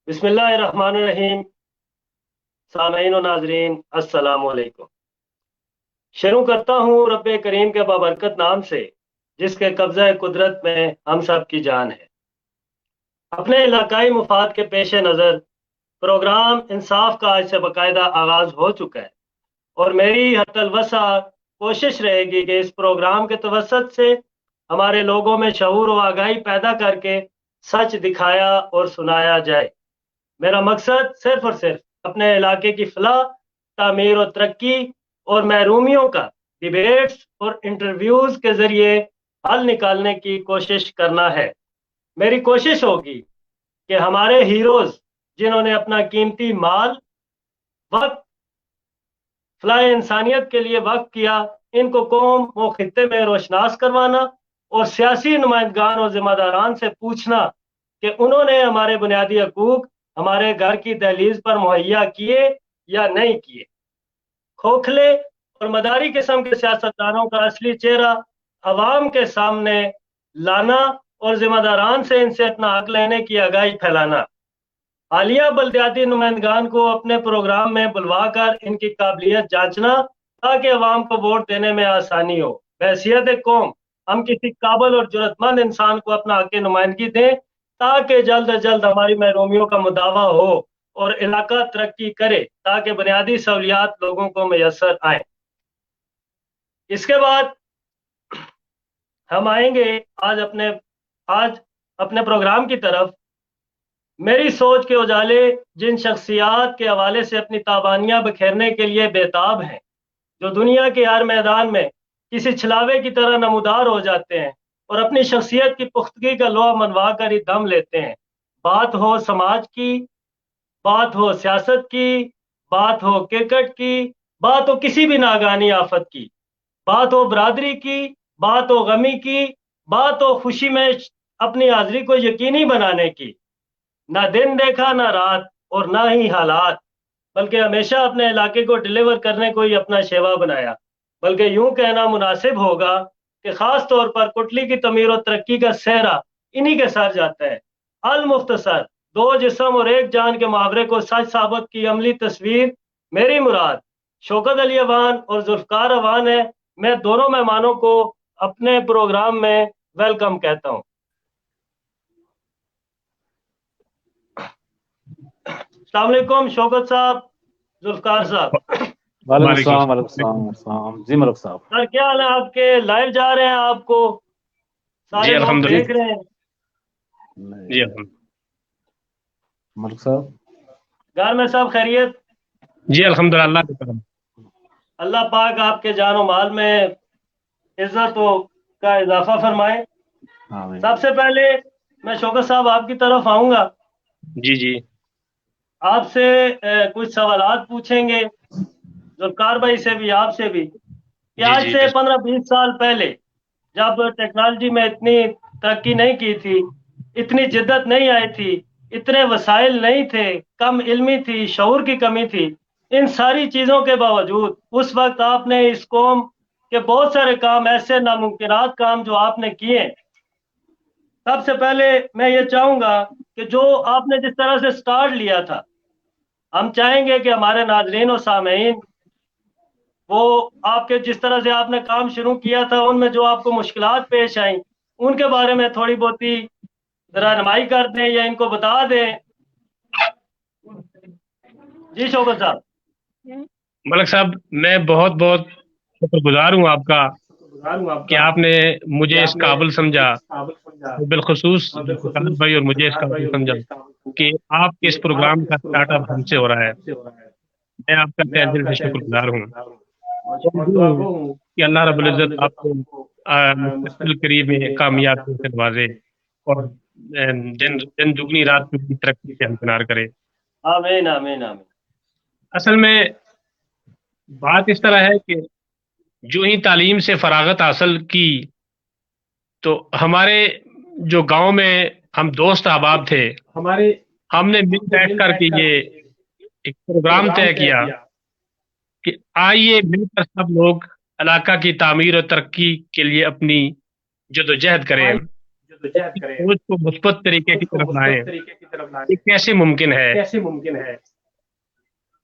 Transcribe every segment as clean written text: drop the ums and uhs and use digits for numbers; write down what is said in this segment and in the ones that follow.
बिस्मिल्लाहिर्रहमानिर्रहीम। सामईन और नाजरीन, अस्सलाम वालेकुम। शुरू करता हूँ रब्बे करीम के बाबरकत नाम से, जिसके कब्ज़ा कुदरत में हम सब की जान है। अपने इलाकाई मुफाद के पेश नज़र प्रोग्राम इंसाफ का आज से बाकायदा आगाज हो चुका है और मेरी हतल वसा कोशिश रहेगी कि इस प्रोग्राम के तवसत से हमारे लोगों में शऊर व आगाही पैदा करके सच दिखाया और सुनाया जाए। मेरा मकसद सिर्फ और सिर्फ अपने इलाके की फलाह, तामीर और तरक्की और महरूमियों का डिबेट्स और इंटरव्यूज के जरिए हल निकालने की कोशिश करना है। मेरी कोशिश होगी कि हमारे हीरोज जिन्होंने अपना कीमती माल, वक्त, फलाह इंसानियत के लिए वक्त किया, इनको कौम व खित्ते में रोशनास करवाना और सियासी नुमाइंदगान और जिम्मेदारान से पूछना कि उन्होंने हमारे बुनियादी हकूक हमारे घर की दहलीज पर मुहैया किए या नहीं किए। खोखले और मदारी किस्म के सियासतदानों का असली चेहरा अवाम के सामने लाना और जिम्मेदारान से इनसे अपना हक लेने की आगाही फैलाना। हालिया बल्दियाती नुमाइंदगान को अपने प्रोग्राम में बुलवाकर इनकी काबिलियत जांचना ताकि अवाम को वोट देने में आसानी हो। बहैसियत कौम हम किसी काबिल और जरूरतमंद इंसान को अपना हक नुमाइंदगी दें ताकि जल्द अज जल्द हमारी महरूमियों का मुदावा हो और इलाका तरक्की करे ताकि बुनियादी सहूलियात लोगों को मैसर आए। इसके बाद हम आएंगे आज अपने प्रोग्राम की तरफ। मेरी सोच के उजाले जिन शख्सियात के हवाले से अपनी ताबानियां बखेरने के लिए बेताब हैं, जो दुनिया के हर मैदान में किसी छिलावे की तरह नमूदार हो जाते हैं और अपनी शख्सियत की पुख्तगी का लोहा मनवा कर ही दम लेते हैं। बात हो समाज की, बात हो सियासत की, बात हो क्रिकेट की, बात हो किसी भी नागानी आफत की, बात हो बरादरी की, बात हो गमी की, बात हो खुशी में अपनी हाजिरी को यकीनी बनाने की। ना दिन देखा ना रात और ना ही हालात, बल्कि हमेशा अपने इलाके को डिलीवर करने को ही अपना शेवा बनाया। बल्कि यूं कहना मुनासिब होगा कि खास तौर पर कुटली की तमीर और तरक्की का सेहरा इन्हीं के सर जाता है। अल मुख्तसर दो जिस्म और एक जान के मुहावरे को सच साबित की अमली तस्वीर मेरी मुराद शौकत अली अवान और जुल्फकार अवान है। मैं दोनों मेहमानों को अपने प्रोग्राम में वेलकम कहता हूँ। अस्सलाम वालेकुम शौकत साहब, जुल्फकार साहब। वालेकुम सलाम, वालेकुम सलाम जी मलिक साहब। सर क्या हाल है आपके? लाइव जा रहे हैं, आपको जी सारे लोग देख रहे हैं। जी मलिक साहब घर में सब खैरियत? जी अल्हम्दुलिल्लाह। अल्लाह पाक आपके जान और माल में इज्जत का इजाफा फरमाए। सबसे पहले मैं शौकत साहब आपकी तरफ आऊंगा। जी जी आपसे कुछ सवालात पूछेंगे, जुल्फकार भाई से भी, आपसे भी, कि जी आज जी से 15-20 साल पहले जब टेक्नोलॉजी में इतनी तरक्की नहीं की थी, इतनी जिद्दत नहीं आई थी, इतने वसाइल नहीं थे, कम इल्मी थी, शऊर की कमी थी, इन सारी चीज़ों के बावजूद उस वक्त आपने इस कौम के बहुत सारे काम, ऐसे नामुमकिनात काम जो आपने किए। सबसे पहले मैं ये चाहूँगा कि जो आपने जिस तरह से स्टार्ट लिया था, हम चाहेंगे कि हमारे नाजरीन और सामीन वो आपके जिस तरह से आपने काम शुरू किया था, उनमें जो आपको मुश्किलात पेश आई, उनके बारे में थोड़ी बहुत ही रहनुमाई कर दें या इनको बता दें। जी शौकत साहब। मलिक साहब, मैं बहुत बहुत शुक्रगुजार हूँ आपका कि आपने मुझे इस काबिल समझा, बिलखुसूस जुल्फ़िकार भाई, और मुझे इस काबिल समझा कि आपके इस प्रोग्राम का स्टार्टअप हमसे हो रहा है। मैं आपका तहे दिल से शुक्रगुजार हूँ कि अल्लाह रब्बुल इज़्ज़त आपको मुस्तक़बिल करीब में कामयाबी से नवाजे और दिन दुगनी रात चौगुनी तरक्की से हमकिनार करे। आमीन आमीन आमीन। असल में बात इस तरह है कि जो ही तालीम से फरागत हासिल की तो हमारे जो गांव में हम दोस्त अहबाब थे, हमने मिल बैठ कर के ये एक प्रोग्राम तय किया कि आइए मिलकर सब लोग इलाका की तामीर और तरक्की के लिए अपनी जदोजहद करें। سوچ کو مثبت طریقے کی طرف لائیں، یہ کیسے ممکن ہے؟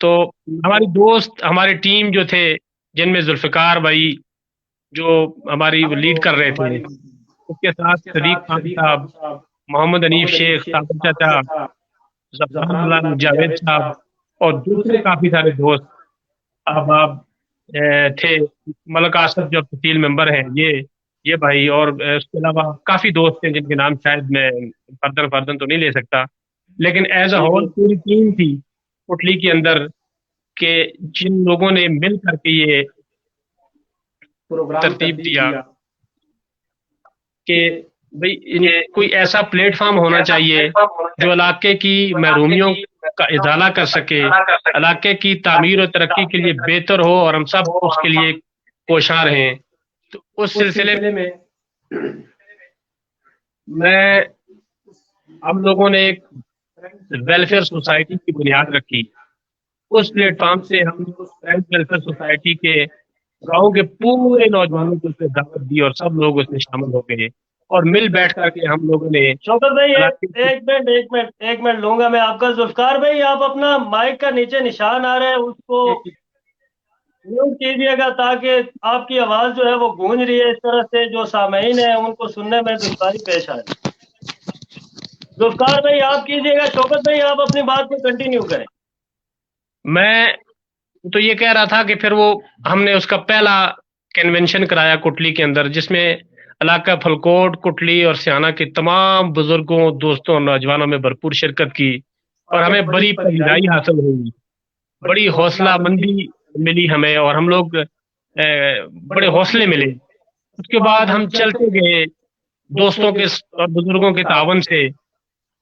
تو ہماری دوست، ہماری ٹیم جو تھے، جن میں ذوالفقار بھائی جو ہماری لیڈ کر رہے تھے، اس کے ساتھ صدیق خان صاحب، محمد انیف شیخ، صابر چاچا، زفران اللہ، جاوید صاحب اور دوسرے کافی سارے دوست احباب تھے، ملک آصف جو تفصیل ممبر ہیں، یہ بھائی، اور اس کے علاوہ کافی دوست ہیں جن کے نام شاید میں فردن تو نہیں لے سکتا، لیکن ایز اے ہول پوری ٹیم تھی کوٹلی کے اندر، کہ جن لوگوں نے مل کر کے یہ ترتیب دیا کہ بھئی کوئی ایسا پلیٹ فارم ہونا چاہیے جو علاقے کی محرومیوں کا ازالہ کر سکے، علاقے کی تعمیر و ترقی کے لیے بہتر ہو، اور ہم سب اس کے لیے کوشاں رہیں۔ تو اس سلسلے میں ہم لوگوں نے ایک ویلفیئر سوسائٹی کی بنیاد رکھی۔ اس پلیٹ فارم سے ہم ویلفیئر سوسائٹی کے گاؤں کے پورے نوجوانوں کو اس میں دعوت دی، اور سب لوگ اس میں شامل ہو گئے، اور مل بیٹھ کر کے ہم لوگوں نے شوکت بھائی ایک منٹ لوں گا میں آپ کا۔ ذوالفقار بھائی، آپ اپنا مائک کا نیچے نشان آ رہا ہے اس کو میوٹ کیجیے گا، تاکہ آپ کی آواز جو ہے وہ گونج رہی ہے اس طرح سے، جو سامعین ہیں ان کو سننے میں دشواری پیش آ رہی ہے۔ ذوالفقار بھائی آپ کیجیے گا، شوکت بھائی آپ اپنی بات کو کنٹینیو کریں۔ میں تو یہ کہہ رہا تھا کہ پھر وہ ہم نے اس کا پہلا کنونشن کرایا کوٹلی کے اندر، جس میں علاقہ پھلکوٹ، کوٹلی اور سیانہ کے تمام بزرگوں، دوستوں اور نوجوانوں میں بھرپور شرکت کی، اور ہمیں بڑی پذیرائی حاصل ہوئی، بڑی حوصلہ مندی ملی ہمیں، اور ہم لوگ بڑے حوصلے ملے۔ اس کے بعد ہم چلتے گئے دوستوں کے اور بزرگوں کے تعاون سے،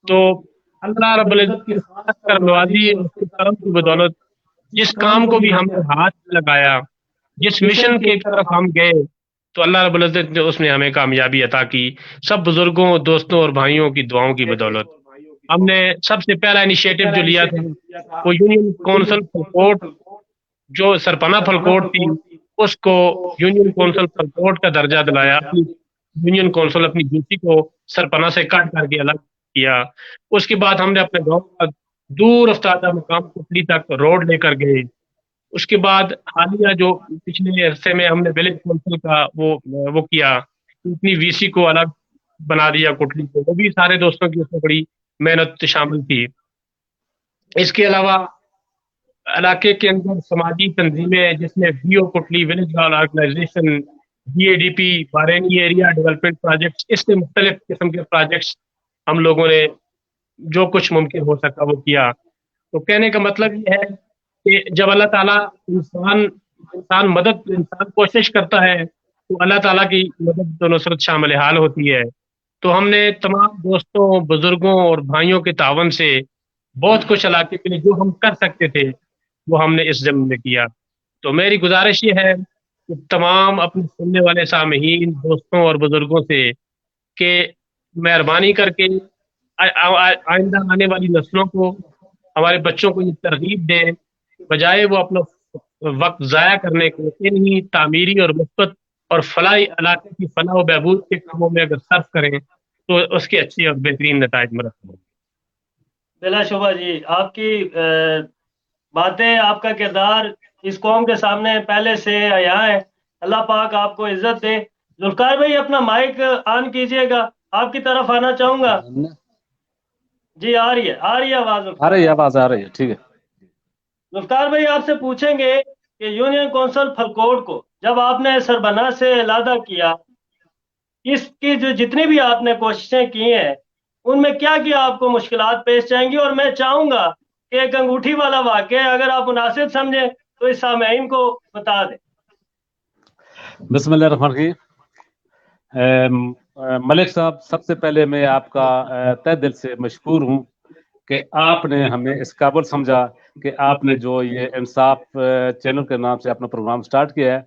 تو اللہ رب العزت کی خاص کر نوازی، اس کے کرم کی بدولت، جس کام کو بھی ہم نے ہاتھ لگایا، جس مشن کی طرف ہم گئے، تو اللہ رب العزت نے اس میں ہمیں کامیابی عطا کی، سب بزرگوں، دوستوں اور بھائیوں کی دعاؤں کی بدولت۔ ہم نے سب سے پہلا انیشیٹو جو لیا تھا وہ یونین کونسل پھلکوٹ، جو سرپنا پھلکوٹ تھی، اس کو یونین کونسل پھلکوٹ کا درجہ دلایا، اپنی یونین کونسل اپنی ڈیوٹی کو سرپنا سے کٹ کر کے الگ کیا۔ اس کے بعد ہم نے اپنے گاؤں کا دور افتادہ مقام کوٹلی تک روڈ لے کر گئے۔ اس کے بعد حالیہ جو پچھلے عرصے میں ہم نے ولیج کونسل کا وہ کیا، اپنی وی سی کو الگ بنا دیا کوٹلی کو، وہ بھی سارے دوستوں کی اس میں بڑی محنت شامل تھی۔ اس کے علاوہ علاقے کے اندر سماجی تنظیمیں، جس میں وی او کوٹلی، ولیج گارل organisation, B A D P, Barani area development projects, اس سے مختلف قسم کے پروجیکٹس ہم لوگوں نے جو کچھ ممکن ہو سکا وہ کیا۔ تو کہنے کا مطلب یہ ہے کہ جب اللہ تعالیٰ انسان کوشش کرتا ہے تو اللہ تعالیٰ کی مدد و نصرت شامل حال ہوتی ہے۔ تو ہم نے تمام دوستوں، بزرگوں اور بھائیوں کے تعاون سے بہت کچھ علاقے کے لیے جو ہم کر سکتے تھے وہ ہم نے اس زمین میں کیا۔ تو میری گزارش یہ ہے کہ تمام اپنے سننے والے سامعین، دوستوں اور بزرگوں سے کہ مہربانی کر کے آئندہ آنے والی نسلوں کو، ہمارے بچوں کو یہ ترغیب دیں، بجائے وہ اپنا وقت ضائع کرنے کے انہی تعمیری اور مثبت اور فلاحی علاقے کی فلاح و بہبود کے کاموں میں اگر صرف کریں تو اس کے اچھے اور بہترین نتائج مرتب ہوں گے۔ بلا شبہ جی، آپ کی باتیں، آپ کا کردار اس قوم کے سامنے پہلے سے آیا ہے۔ اللہ پاک آپ کو عزت دے۔ ذوالفقار بھائی اپنا مائک آن کیجئے گا، آپ کی طرف آنا چاہوں گا۔ جی آ رہی ہے آواز؟ آ رہی ہے آواز، آ رہی ہے، ٹھیک ہے۔ ذوالفقار بھائی آپ سے پوچھیں گے کہ یونین کونسل پھلکوٹ کو جب آپ نے سربراہ سے علادہ کیا، اس کی جو جتنی بھی آپ نے کوششیں کی ہیں ان میں کیا کیا آپ کو مشکلات پیش آئیں گی؟ اور میں چاہوں گا کہ ایک انگوٹھی والا واقعہ اگر آپ مناسب سمجھیں تو اس سامعین کو بتا دیں۔ بسم اللہ الرحمن الرحیم۔ ملک صاحب، سب سے پہلے میں آپ کا تہ دل سے مشکور ہوں کہ آپ نے ہمیں اس قابل سمجھا کہ آپ نے جو یہ انصاف چینل کے نام سے اپنا پروگرام سٹارٹ کیا ہے،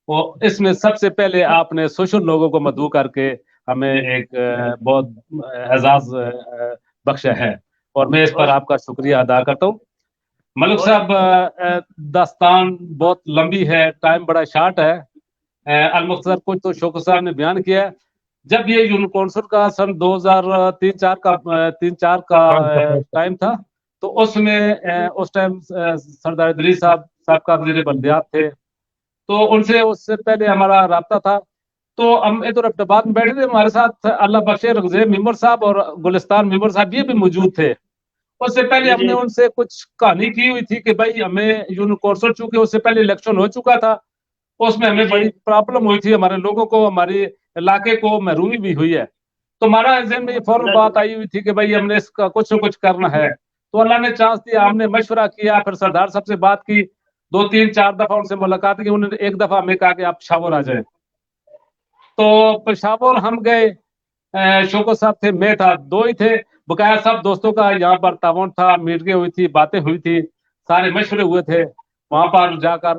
اور اس میں سب سے پہلے آپ نے سوشل لوگوں کو مدعو کر کے ہمیں ایک بہت اعزاز بخشا ہے، اور میں اس پر آپ کا شکریہ ادا کرتا ہوں۔ ملک صاحب، داستان بہت لمبی ہے، ٹائم بڑا شارٹ ہے، المختصر کچھ تو شوکت صاحب نے بیان کیا ہے۔ जब ये यूनियन काउंसिल का सन 2003-4 का टाइम था, तो उसमें उस टाइम सरदार इदरीस साहब का वज़ीर बल्दियात थे, तो उनसे उससे पहले हमारा राब्ता था। तो हम इधर अब्टाबाद में बैठे थे, हमारे साथ अल्लाह बख्शे रगज़े मेंबर साहब और गुलिस्तान मेंबर साहब ये भी मौजूद थे। उससे पहले हमने उनसे कुछ कहानी की हुई थी कि भाई हमें यूनियन काउंसिल, चूंकि उससे पहले इलेक्शन हो चुका था, उसमें हमें बड़ी प्रॉब्लम हुई थी, हमारे लोगों को, हमारे इलाके को महरूमी भी हुई है। तो हमारा ज़हन में ये फौरन बात आई हुई थी कि भाई हमने इसका कुछ न कुछ करना है। तो अल्लाह ने चांस दिया, हमने मशवरा किया, फिर सरदार साहब से बात की, 2-3-4 दफा उनसे मुलाकात की। उन्होंने एक दफा हमें कहा कि आप पेशावर आ जाए। तो पेशावर हम गए, शौकत साहब थे, मैं था, दो ही थे। बकाया सब दोस्तों का यहाँ पर तावन था, मीटिंगें हुई थी, बातें हुई थी, सारे मशवरे हुए थे। वहां पर जाकर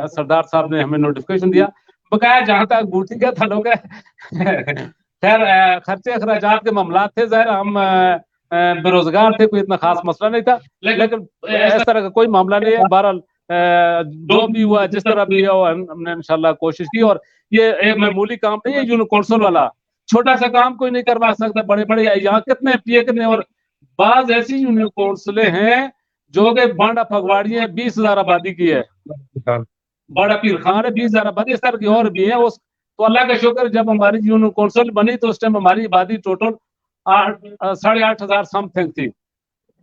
सरदार साहब ने हमें नोटिफिकेशन दिया। बकाया जहां तक बूटी का था लोग खैर खर्चे अखराजात के मामला थे, जाहिर हम बेरोजगार थे, कोई इतना खास मसला नहीं था, लेकिन इस तरह का कोई मामला नहीं है। बहरहाल जो भी हुआ, जिस तरह भी हुआ, हमने इंशाल्लाह कोशिश की। और ये एक मामूली काम नहीं है यूनियन काउंसिल वाला, छोटा सा काम कोई नहीं करवा सकता। बड़े बड़े यहाँ कितने पिए कितने, और बाज ऐसी यूनियन काउंसिलें हैं जो कि बांडा फगवाड़ी है, 20,000 आबादी की है, बड़ा पीर खान है, 20,000 आबादी, इस तरह की और भी है। उस तो अल्लाह का शुक्र, जब हमारी यूनियन काउंसिल बनी तो उस टाइम हमारी आबादी टोटल 8,500 समथिंग थी।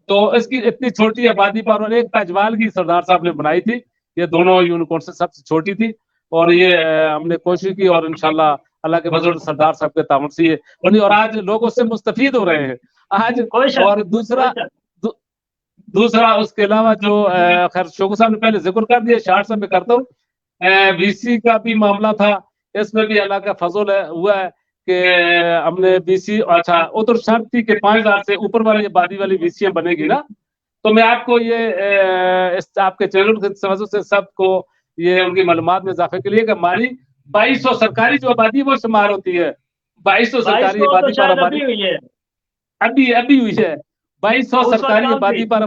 तो इसकी इतनी छोटी आबादी पर, और एक ताजवाल की सरदार साहब ने बनाई थी, ये दोनों यूनियन काउंसिल सबसे छोटी थी। और ये हमने कोशिश की, और इंशाल्लाह अल्लाह के फजल सरदार साहब के तावन से ये बनी, और आज लोग उससे मुस्तफीद हो रहे हैं आज। और दूसरा उसके अलावा जो खैर शौकत साहब ने पहले जिक्र कर दिया, शार्ट से मैं करता हूँ। बीसी का भी मामला था, इसमें भी अल्लाह का फजल हुआ है कि हमने बीसी, अच्छा उधर शर्त थी कि 5,000 से ऊपर वाली आबादी वाली बीसीएम बनेगी ना। तो मैं आपको ये इस आपके चैनल की वजह से सबको ये उनकी मालूमात में इजाफे के लिए कि हमारी 2200 सरकारी जो आबादी वो शुमार होती है, 2200 सरकारी आबादी पर हमारी अभी हुई है, 2200 सरकारी आबादी पर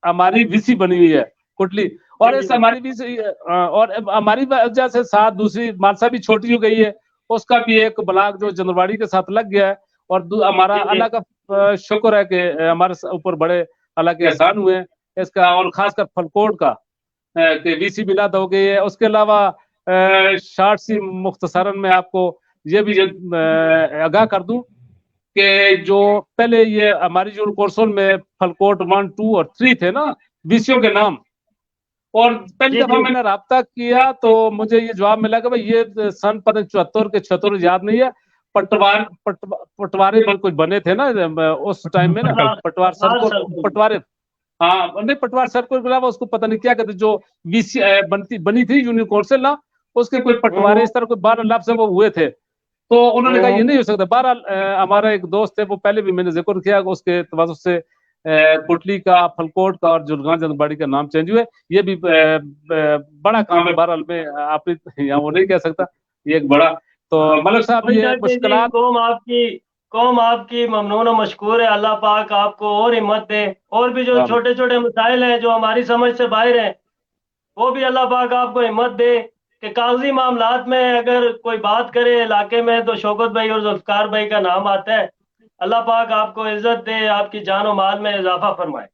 हमारी वीसी बनी हुई है कुटली। और इस हमारी वीसी और हमारी वजह से साथ दूसरी मानसा भी छोटी हो गई है, उसका भी एक ब्लॉक जो जनरवाड़ी के साथ लग गया है। और हमारा अल्लाह का शुक्र है कि हमारे ऊपर बड़े अल्लाह के एहसान हुए हैं इसका, और खासकर फलकोट का कि वीसी मिलाद हो गई है। उसके अलावा शार्ट सी मुख्तसरन में आपको ये भी आगाह कर दूं कि जो पहले ये हमारी जो कोर्सों में फलकोट 1, 2 और 3 थे ना विषयों के नाम, और पहली दफा मैंने राब्ता किया तो मुझे ये जवाब मिला कि भाई ये सन 74 के 76 याद नहीं है, पटवारे कुछ बने थे ना उस टाइम में ना, पटवार सरकोट, पटवारे, हाँ नहीं पटवार सरकोट के अलावा उसको पता नहीं क्या कहते, जो वीसी बनी थी यूनियन काउंसिल ना, उसके कोई पटवारे इस तरह कोई 12 लाभ से वो हुए थे। तो उन्होंने कहा ये नहीं हो सकता। 12 हमारा एक दोस्त है, वो पहले भी मैंने जिक्र किया, उसके तवज्जो से कुटली का, फलकोट का और जुलगान जनबाड़ी का नाम चेंज हुए। ये भी बड़ा काम है, बहरहाल में आप यहाँ वो नहीं कह सकता, ये एक बड़ा। तो मलिक साहब ये मुश्किलात, कौम आपकी ममनून और मशकूर है। अल्लाह पाक आपको और हिम्मत दे, और भी जो छोटे छोटे मसाइल हैं जो हमारी समझ से बाहर हैं, वो भी अल्लाह पाक आपको हिम्मत दे कि कागजी मामलात में अगर कोई बात करे इलाके में तो शौकत भाई और जुल्फकार भाई का नाम आता है। अल्लाह पाक आपको इज्जत दे, आपकी जान और माल में इजाफा फरमाए।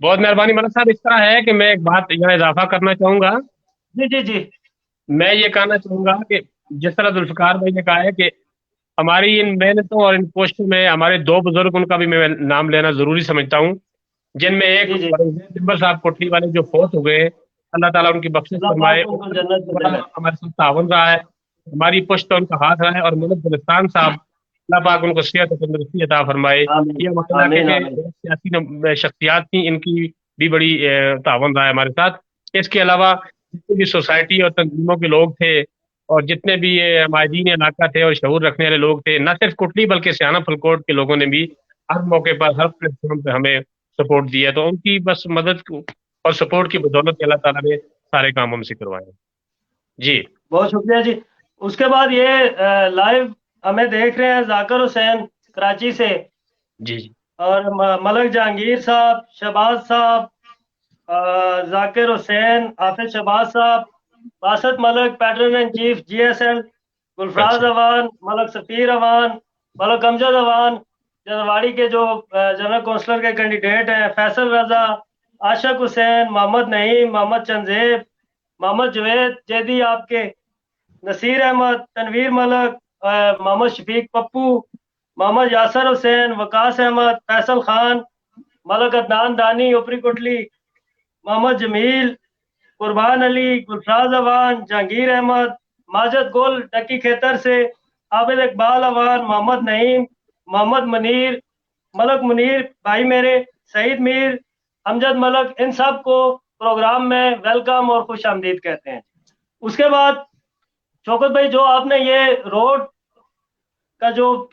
बहुत मेहरबानी मलिक साहब। इस तरह है कि मैं एक बात यहाँ इजाफा करना चाहूंगा। जी जी जी, मैं ये कहना चाहूंगा कि जिस तरह जुल्फकार भाई ने कहा है कि हमारी इन मेहनतों और इन कोशिशों में हमारे दो बुजुर्ग, उनका भी मैं नाम लेना जरूरी समझता हूँ, जिनमें एक मेंबर साहब कोटली वाले जो फोत हो गए, अल्लाह ताला उनकी बख्शिश फरमाए, हमारे साथ तावन रहा है, हमारी पुश्त पर उनका हाथ रहा है। और मलिक गुलिस्तान साहब, अल्लाह पाक उनको सेहत और तंदुरुस्ती अता फरमाए। ये हमारे इलाके के सियासी शख्सियात थी, इनकी भी बड़ी तावन रहा है हमारे साथ। इसके अलावा जितनी भी सोसाइटी और तंजीमों के लोग थे, और जितने भी ये माहिदीन इलाका थे और शऊर रखने वाले लोग थे, न सिर्फ कुटली बल्कि सियाना फलकोट के लोगों ने भी हर मौके पर, हर प्लेटफॉर्म पे हमें सपोर्ट दिया। तो उनकी बस मदद और सपोर्ट की बदौलत अल्लाह ताला ने सारे काम हमसे करवाए। जी बहुत शुक्रिया जी। उसके बाद ये लाइव हमें देख रहे हैं जाकिर हुसैन कराची से, जी और मलक जहांगीर साहब, शहबाज साहब, जाकिर हुसैन, हाफिज शहबाज साहब, Basit Malik patron in chief GSL, Gulfaraz Awan, Malik Safeer Awan, Malik Amjad Awan, जनवाड़ी के जो जनरल काउंसलर के कैंडिडेट हैं, फैसल रजा, आशक हुसैन, मोहम्मद नईम, मोहम्मद चंदेब, मोहम्मद जवेद जैदी, आपके नसीर अहमद, तनवीर मलक, मोहम्मद शफीक पप्पू, मोहम्मद यासर हुसैन, वकास अहमद, फैसल खान, मलक अदनान दानी ऊपरी कोटली, मोहम्मद जमील, कुर्बान अली, गुलफराज अवान, जहांगीर अहमद, माजद गुल डक्की खेतर से, आबिद इकबाल अवान, मोहम्मद नईम, मोहम्मद मुनीर, मलक मुनीर भाई मेरे, सईद मीर, अमजद मलक, इन सब को प्रोग्राम में वेलकम और खुश आमदीद कहते हैं। उसके बाद शौकत भाई, जो आपने ये रोड का जो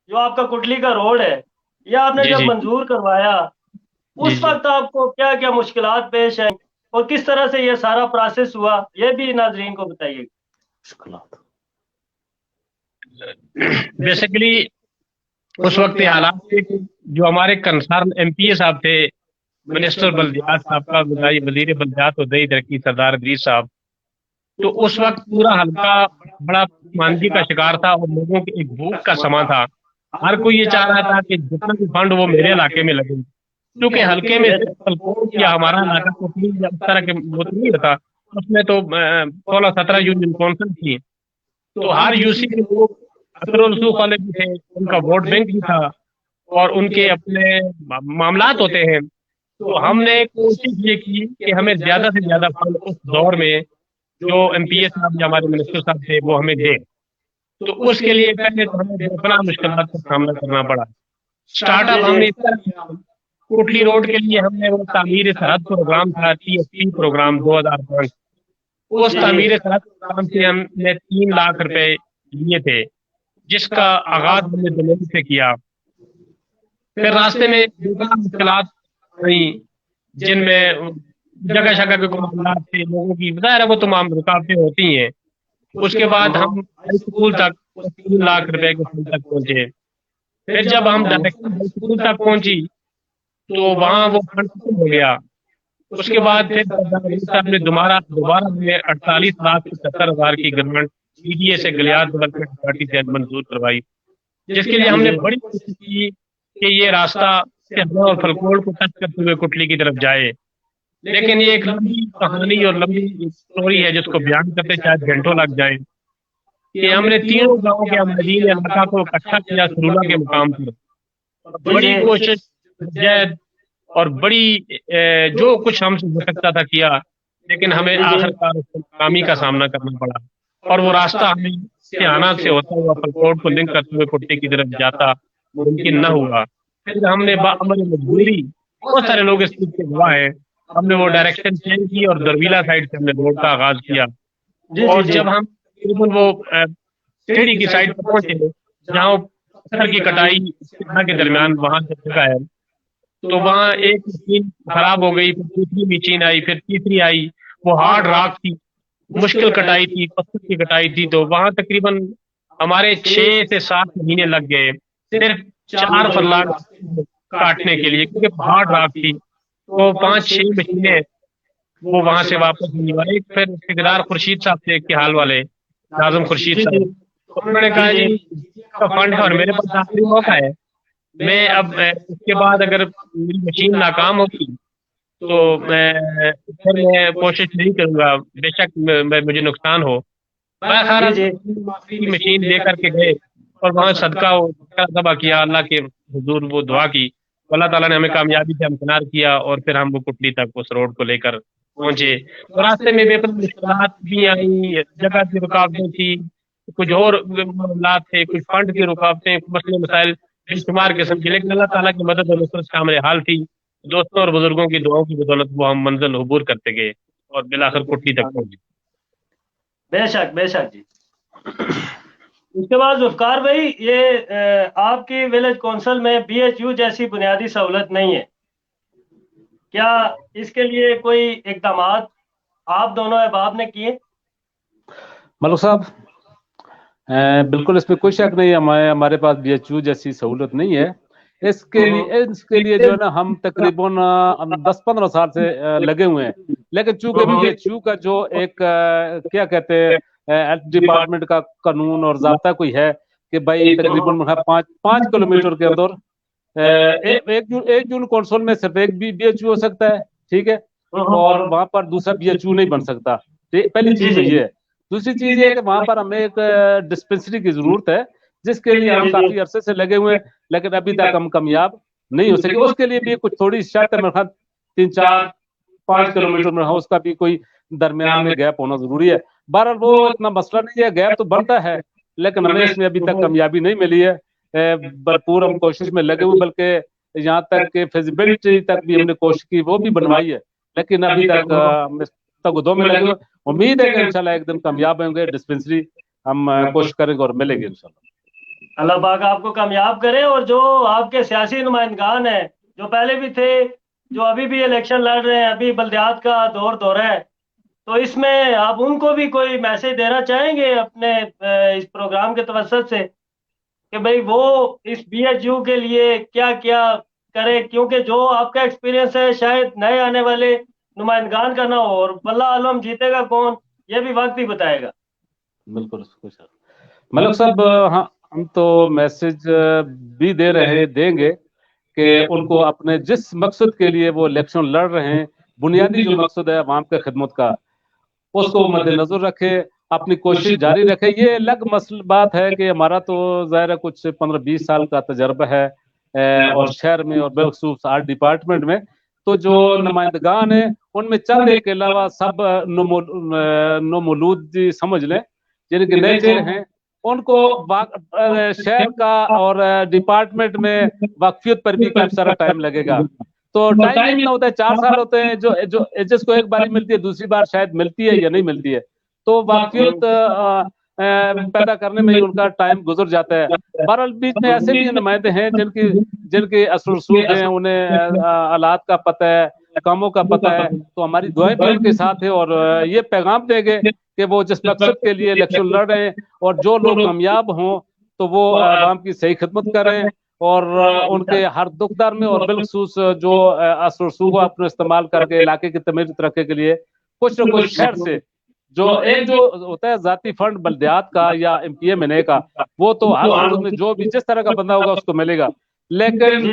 आपका कुटली का रोड है, ये आपने जब मंजूर करवाया, उस वक्त आपको क्या क्या मुश्किलात पेश हैं और किस तरह से ये सारा प्रोसेस हुआ, ये भी नाजरीन को बताइए। बेसिकली उस वक्त ये हालात थे कि जो हमारे कंसर्न एमपीए साहब थे, मिनिस्टर बल्दियात साहब का, वजीर बल्दियात और दही तरक्की सरदार इदरीस साहब, तो उस वक्त पूरा हल्का बड़ा मांदी का शिकार था और लोगों की एक भूख का समा था। हर कोई ये चाह रहा था कि जितना भी फंड वो मेरे इलाके में लगे, क्योंकि हल्के में या हमारा इलाका तो उस तरह के वो तो नहीं था, उसमें तो 16-17 यूनियन काउंसिल थी, तो हर यूसी के लोग अतरुल वाले भी थे, उनका वोट बैंक भी था और उनके अपने मामलात होते हैं। तो हमने कोशिश ये की कि हमें ज्यादा से ज्यादा फंड उस दौर में जो एमपीए साहब या हमारे मिनिस्टर साहब थे वो हमें दे। तो उसके लिए पहले तो हमें बेपनाह मुश्किलात का सामना करना पड़ा। स्टार्टअप हमने इस तरह कोटली रोड के लिए हमने वो तामीर सरहद प्रोग्राम था, TSP प्रोग्राम 2005, उस तामीर सरहद प्रोग्राम से हमने 3 लाख रुपए लिए थे, जिसका आगाज हमने दिल्ली से किया। फिर रास्ते में बेपनाह मुश्किलात आई, जिनमें जगह जगह के मामला थे, लोगों की ज़ाहिर है वो तमाम रुकावटें होती हैं। उसके बाद हम हाई स्कूल तक 3 लाख रुपए के फंड तक पहुंचे। फिर जब हम डायरेक्टर हाई स्कूल तक पहुंची तो वहाँ वो फंड खत्म हो गया। उसके बाद फिर साहब ने दोबारा 48,77,000 की ग्रांट PDA से गलियात डेवलपमेंट अथॉरिटी से मंजूर करवाई, जिसके लिए हमने बड़ी कोशिश की कि ये रास्ता सिहना और फलकोट को टच करते हुए कुटली की तरफ जाए। लेकिन ये एक लंबी कहानी और लंबी स्टोरी है जिसको बयान करते शायद घंटों लग जाए कि हमने 3 गाँव के अमदीन इलाका को इकट्ठा किया सुरूला के मुकाम पर, बड़ी कोशिश जद और बड़ी जो कुछ हमसे हो सकता था किया, लेकिन हमें आखिरकार नाकामी का सामना करना पड़ा और वो रास्ता हमें सियाना से होता हुआ फलकोट को लिंक करते हुए कुट्टी की तरफ जाता मुमकिन न हुआ। फिर हमने बाअमर मजबूरी, बहुत सारे लोग इस चीज के गवाह है, हमने वो डायरेक्शन चेंज की और दरवीला साइड से हमने रोड का आगाज किया। और जब हम वो सीढ़ी की साइड पर पहुंचे जहाँ पत्थर की कटाई के दरमियान वहां से जगह है, तो वहाँ एक मशीन खराब हो गई, फिर दूसरी मशीन आई, फिर तीसरी आई, वो हार्ड रॉक थी, मुश्किल कटाई थी, पत्थर की कटाई थी। तो वहाँ तकरीबन हमारे 6 से 7 महीने लग गए सिर्फ 4 फरलांग काटने के लिए, क्योंकि हार्ड रॉक थी। तो 5-6 महीने वो वहां से वापस नहीं आए। फिर ठेकेदार खुर्शीद साहब थे के हाल वाले, नाजम खुर्शीद साहब, उन्होंने कहा जी का फंड है और मेरे पास आखिरी मौका है, मैं अब इसके बाद अगर मेरी मशीन नाकाम होगी तो मैं कोशिश नहीं करूंगा, बेशक मुझे नुकसान हो। मशीन दे करके गए और वहाँ सदका दबा किया, अल्लाह के हुजूर वो दुआ की, अल्लाह ताला ने हमें कामयाबी से हमकिनार किया और फिर हम वो कुटली तक उस रोड को लेकर पहुंचे। तो रास्ते में बेपनाह मुश्किलात भी आई, जगह की रुकावटें थी, कुछ और मामलात थे, कुछ फंड की रुकावटें, मसले मसाइल बेशुमार किस्म की, लेकिन अल्लाह ताला की मदद और नुसरत शामिल हाल थी। दोस्तों और बुजुर्गों की दुआओं की बदौलत वो हम मंजिल अबूर करते गए और बिलाखिर कुटली तक पहुंचे। बेशक बेशक जी। उसके बाद जुल्फकार भाई, ये आपकी विलेज काउंसिल में BHU जैसी बुनियादी सहूलत नहीं है, क्या इसके लिए कोई इकदाम आप दोनों अहबाब ने किए? मलक साहब, बिल्कुल इसमें कोई शक नहीं है, हमारे पास BHU जैसी सहूलत नहीं है। इसके लिए जो है ना हम तकरीबन 10-15 साल से लगे हुए हैं, लेकिन चूंकि BHU का जो एक क्या कहते हैं हेल्थ डिपार्टमेंट का कानून और ज़ाब्ता कोई है कि भाई तकरीबन 5 किलोमीटर के अंदर एक जून कौंसल में सिर्फ एक BHU हो सकता है, ठीक है, और वहां पर दूसरा BHU नहीं बन सकता। पहली चीज तो ये है। दूसरी चीज ये है कि वहां पर हमें एक डिस्पेंसरी की जरूरत है, जिसके लिए हम काफी अरसे से लगे हुए हैं, लेकिन अभी तक हम कामयाब नहीं हो सके। उसके लिए भी कुछ थोड़ी शर्त है, मेरे ख्याल 3-4-5 किलोमीटर में, उसका भी कोई दरमियान में गैप होना जरूरी है। बहरहाल वो इतना मसला नहीं है, गैप तो बनता है, लेकिन हमें इसमें अभी तक कामयाबी नहीं मिली है। भरपूर हम कोशिश में लगे हुए, बल्कि यहाँ तक कि फिजिबिलिटी तक भी हमने कोशिश की, वो भी बनवाई है, लेकिन अभी तक हम तगदो में लगे हुए। उम्मीद है कि इंशाल्लाह एक दिन कामयाब होंगे, डिस्पेंसरी हम कोशिश करेंगे और मिलेगी इंशाल्लाह। अल्लाह पाक आपको कामयाब करे। और जो आपके सियासी नुमाइंदगान हैं, जो पहले भी थे, जो अभी भी इलेक्शन लड़ रहे हैं, अभी बल्दियात का दौर है, तो इसमें आप उनको भी कोई मैसेज देना चाहेंगे अपने इस प्रोग्राम के तवसत से, कि भाई वो इस BHU के लिए क्या क्या करे? क्योंकि जो आपका एक्सपीरियंस है शायद नए आने वाले नुमाइंदगान का ना हो, और वल्लाह आलम जीतेगा कौन ये भी वक्त ही बताएगा। बिल्कुल सर। मलिक साहब, हाँ, हम तो मैसेज भी देंगे कि उनको अपने जिस मकसद के लिए वो इलेक्शन लड़ रहे हैं, बुनियादी जो मकसद है आवाम के खिदमत का, उसको मद्देनजर रखे, अपनी कोशिश जारी रखे। ये अलग बात है कि हमारा तो ज़ाहिर है कुछ 15-20 साल का तजर्बा है और शहर में और बिलखसूस आर्ट डिपार्टमेंट में, तो जो नुमाइंदगान है उनमें चंद एक के अलावा सब नोमौलूद जी समझ लें, जिनके नए चेहरे हैं, उनको शहर का और डिपार्टमेंट में वाकफियत पर भी काफी सारा टाइम लगेगा। तो टाइम इतना होता है, 4 साल होते हैं, जो जिसको एक बारी मिलती है, दूसरी बार शायद मिलती है या नहीं मिलती है, तो वाकफियत पैदा करने में ही उनका टाइम गुजर जाता है। बहरहाल बीच में ऐसे भी नुमाइंदे हैं जिनके असर रसूख हैं, उन्हें हालात का पता है, कामों का पता है, तो हमारी दुआएं भी उनके साथ है। और ये पैगाम देंगे कि वो जिस मकसद के लिए इलेक्शन लड़ रहे हैं, और जो लोग कामयाब हों तो वो आवाम की सही खिदमत करें, और उनके हर दुखदार में और बिलखसूस जो असर रसूख अपने इस्तेमाल करके इलाके की तमीर तरक्की के लिए कुछ न कुछ शहर से जो होता है जाती फंड बल्दियात का या MPA का, वो तो हर सूरत में जो भी जिस तरह का बंदा होगा उसको मिलेगा, लेकिन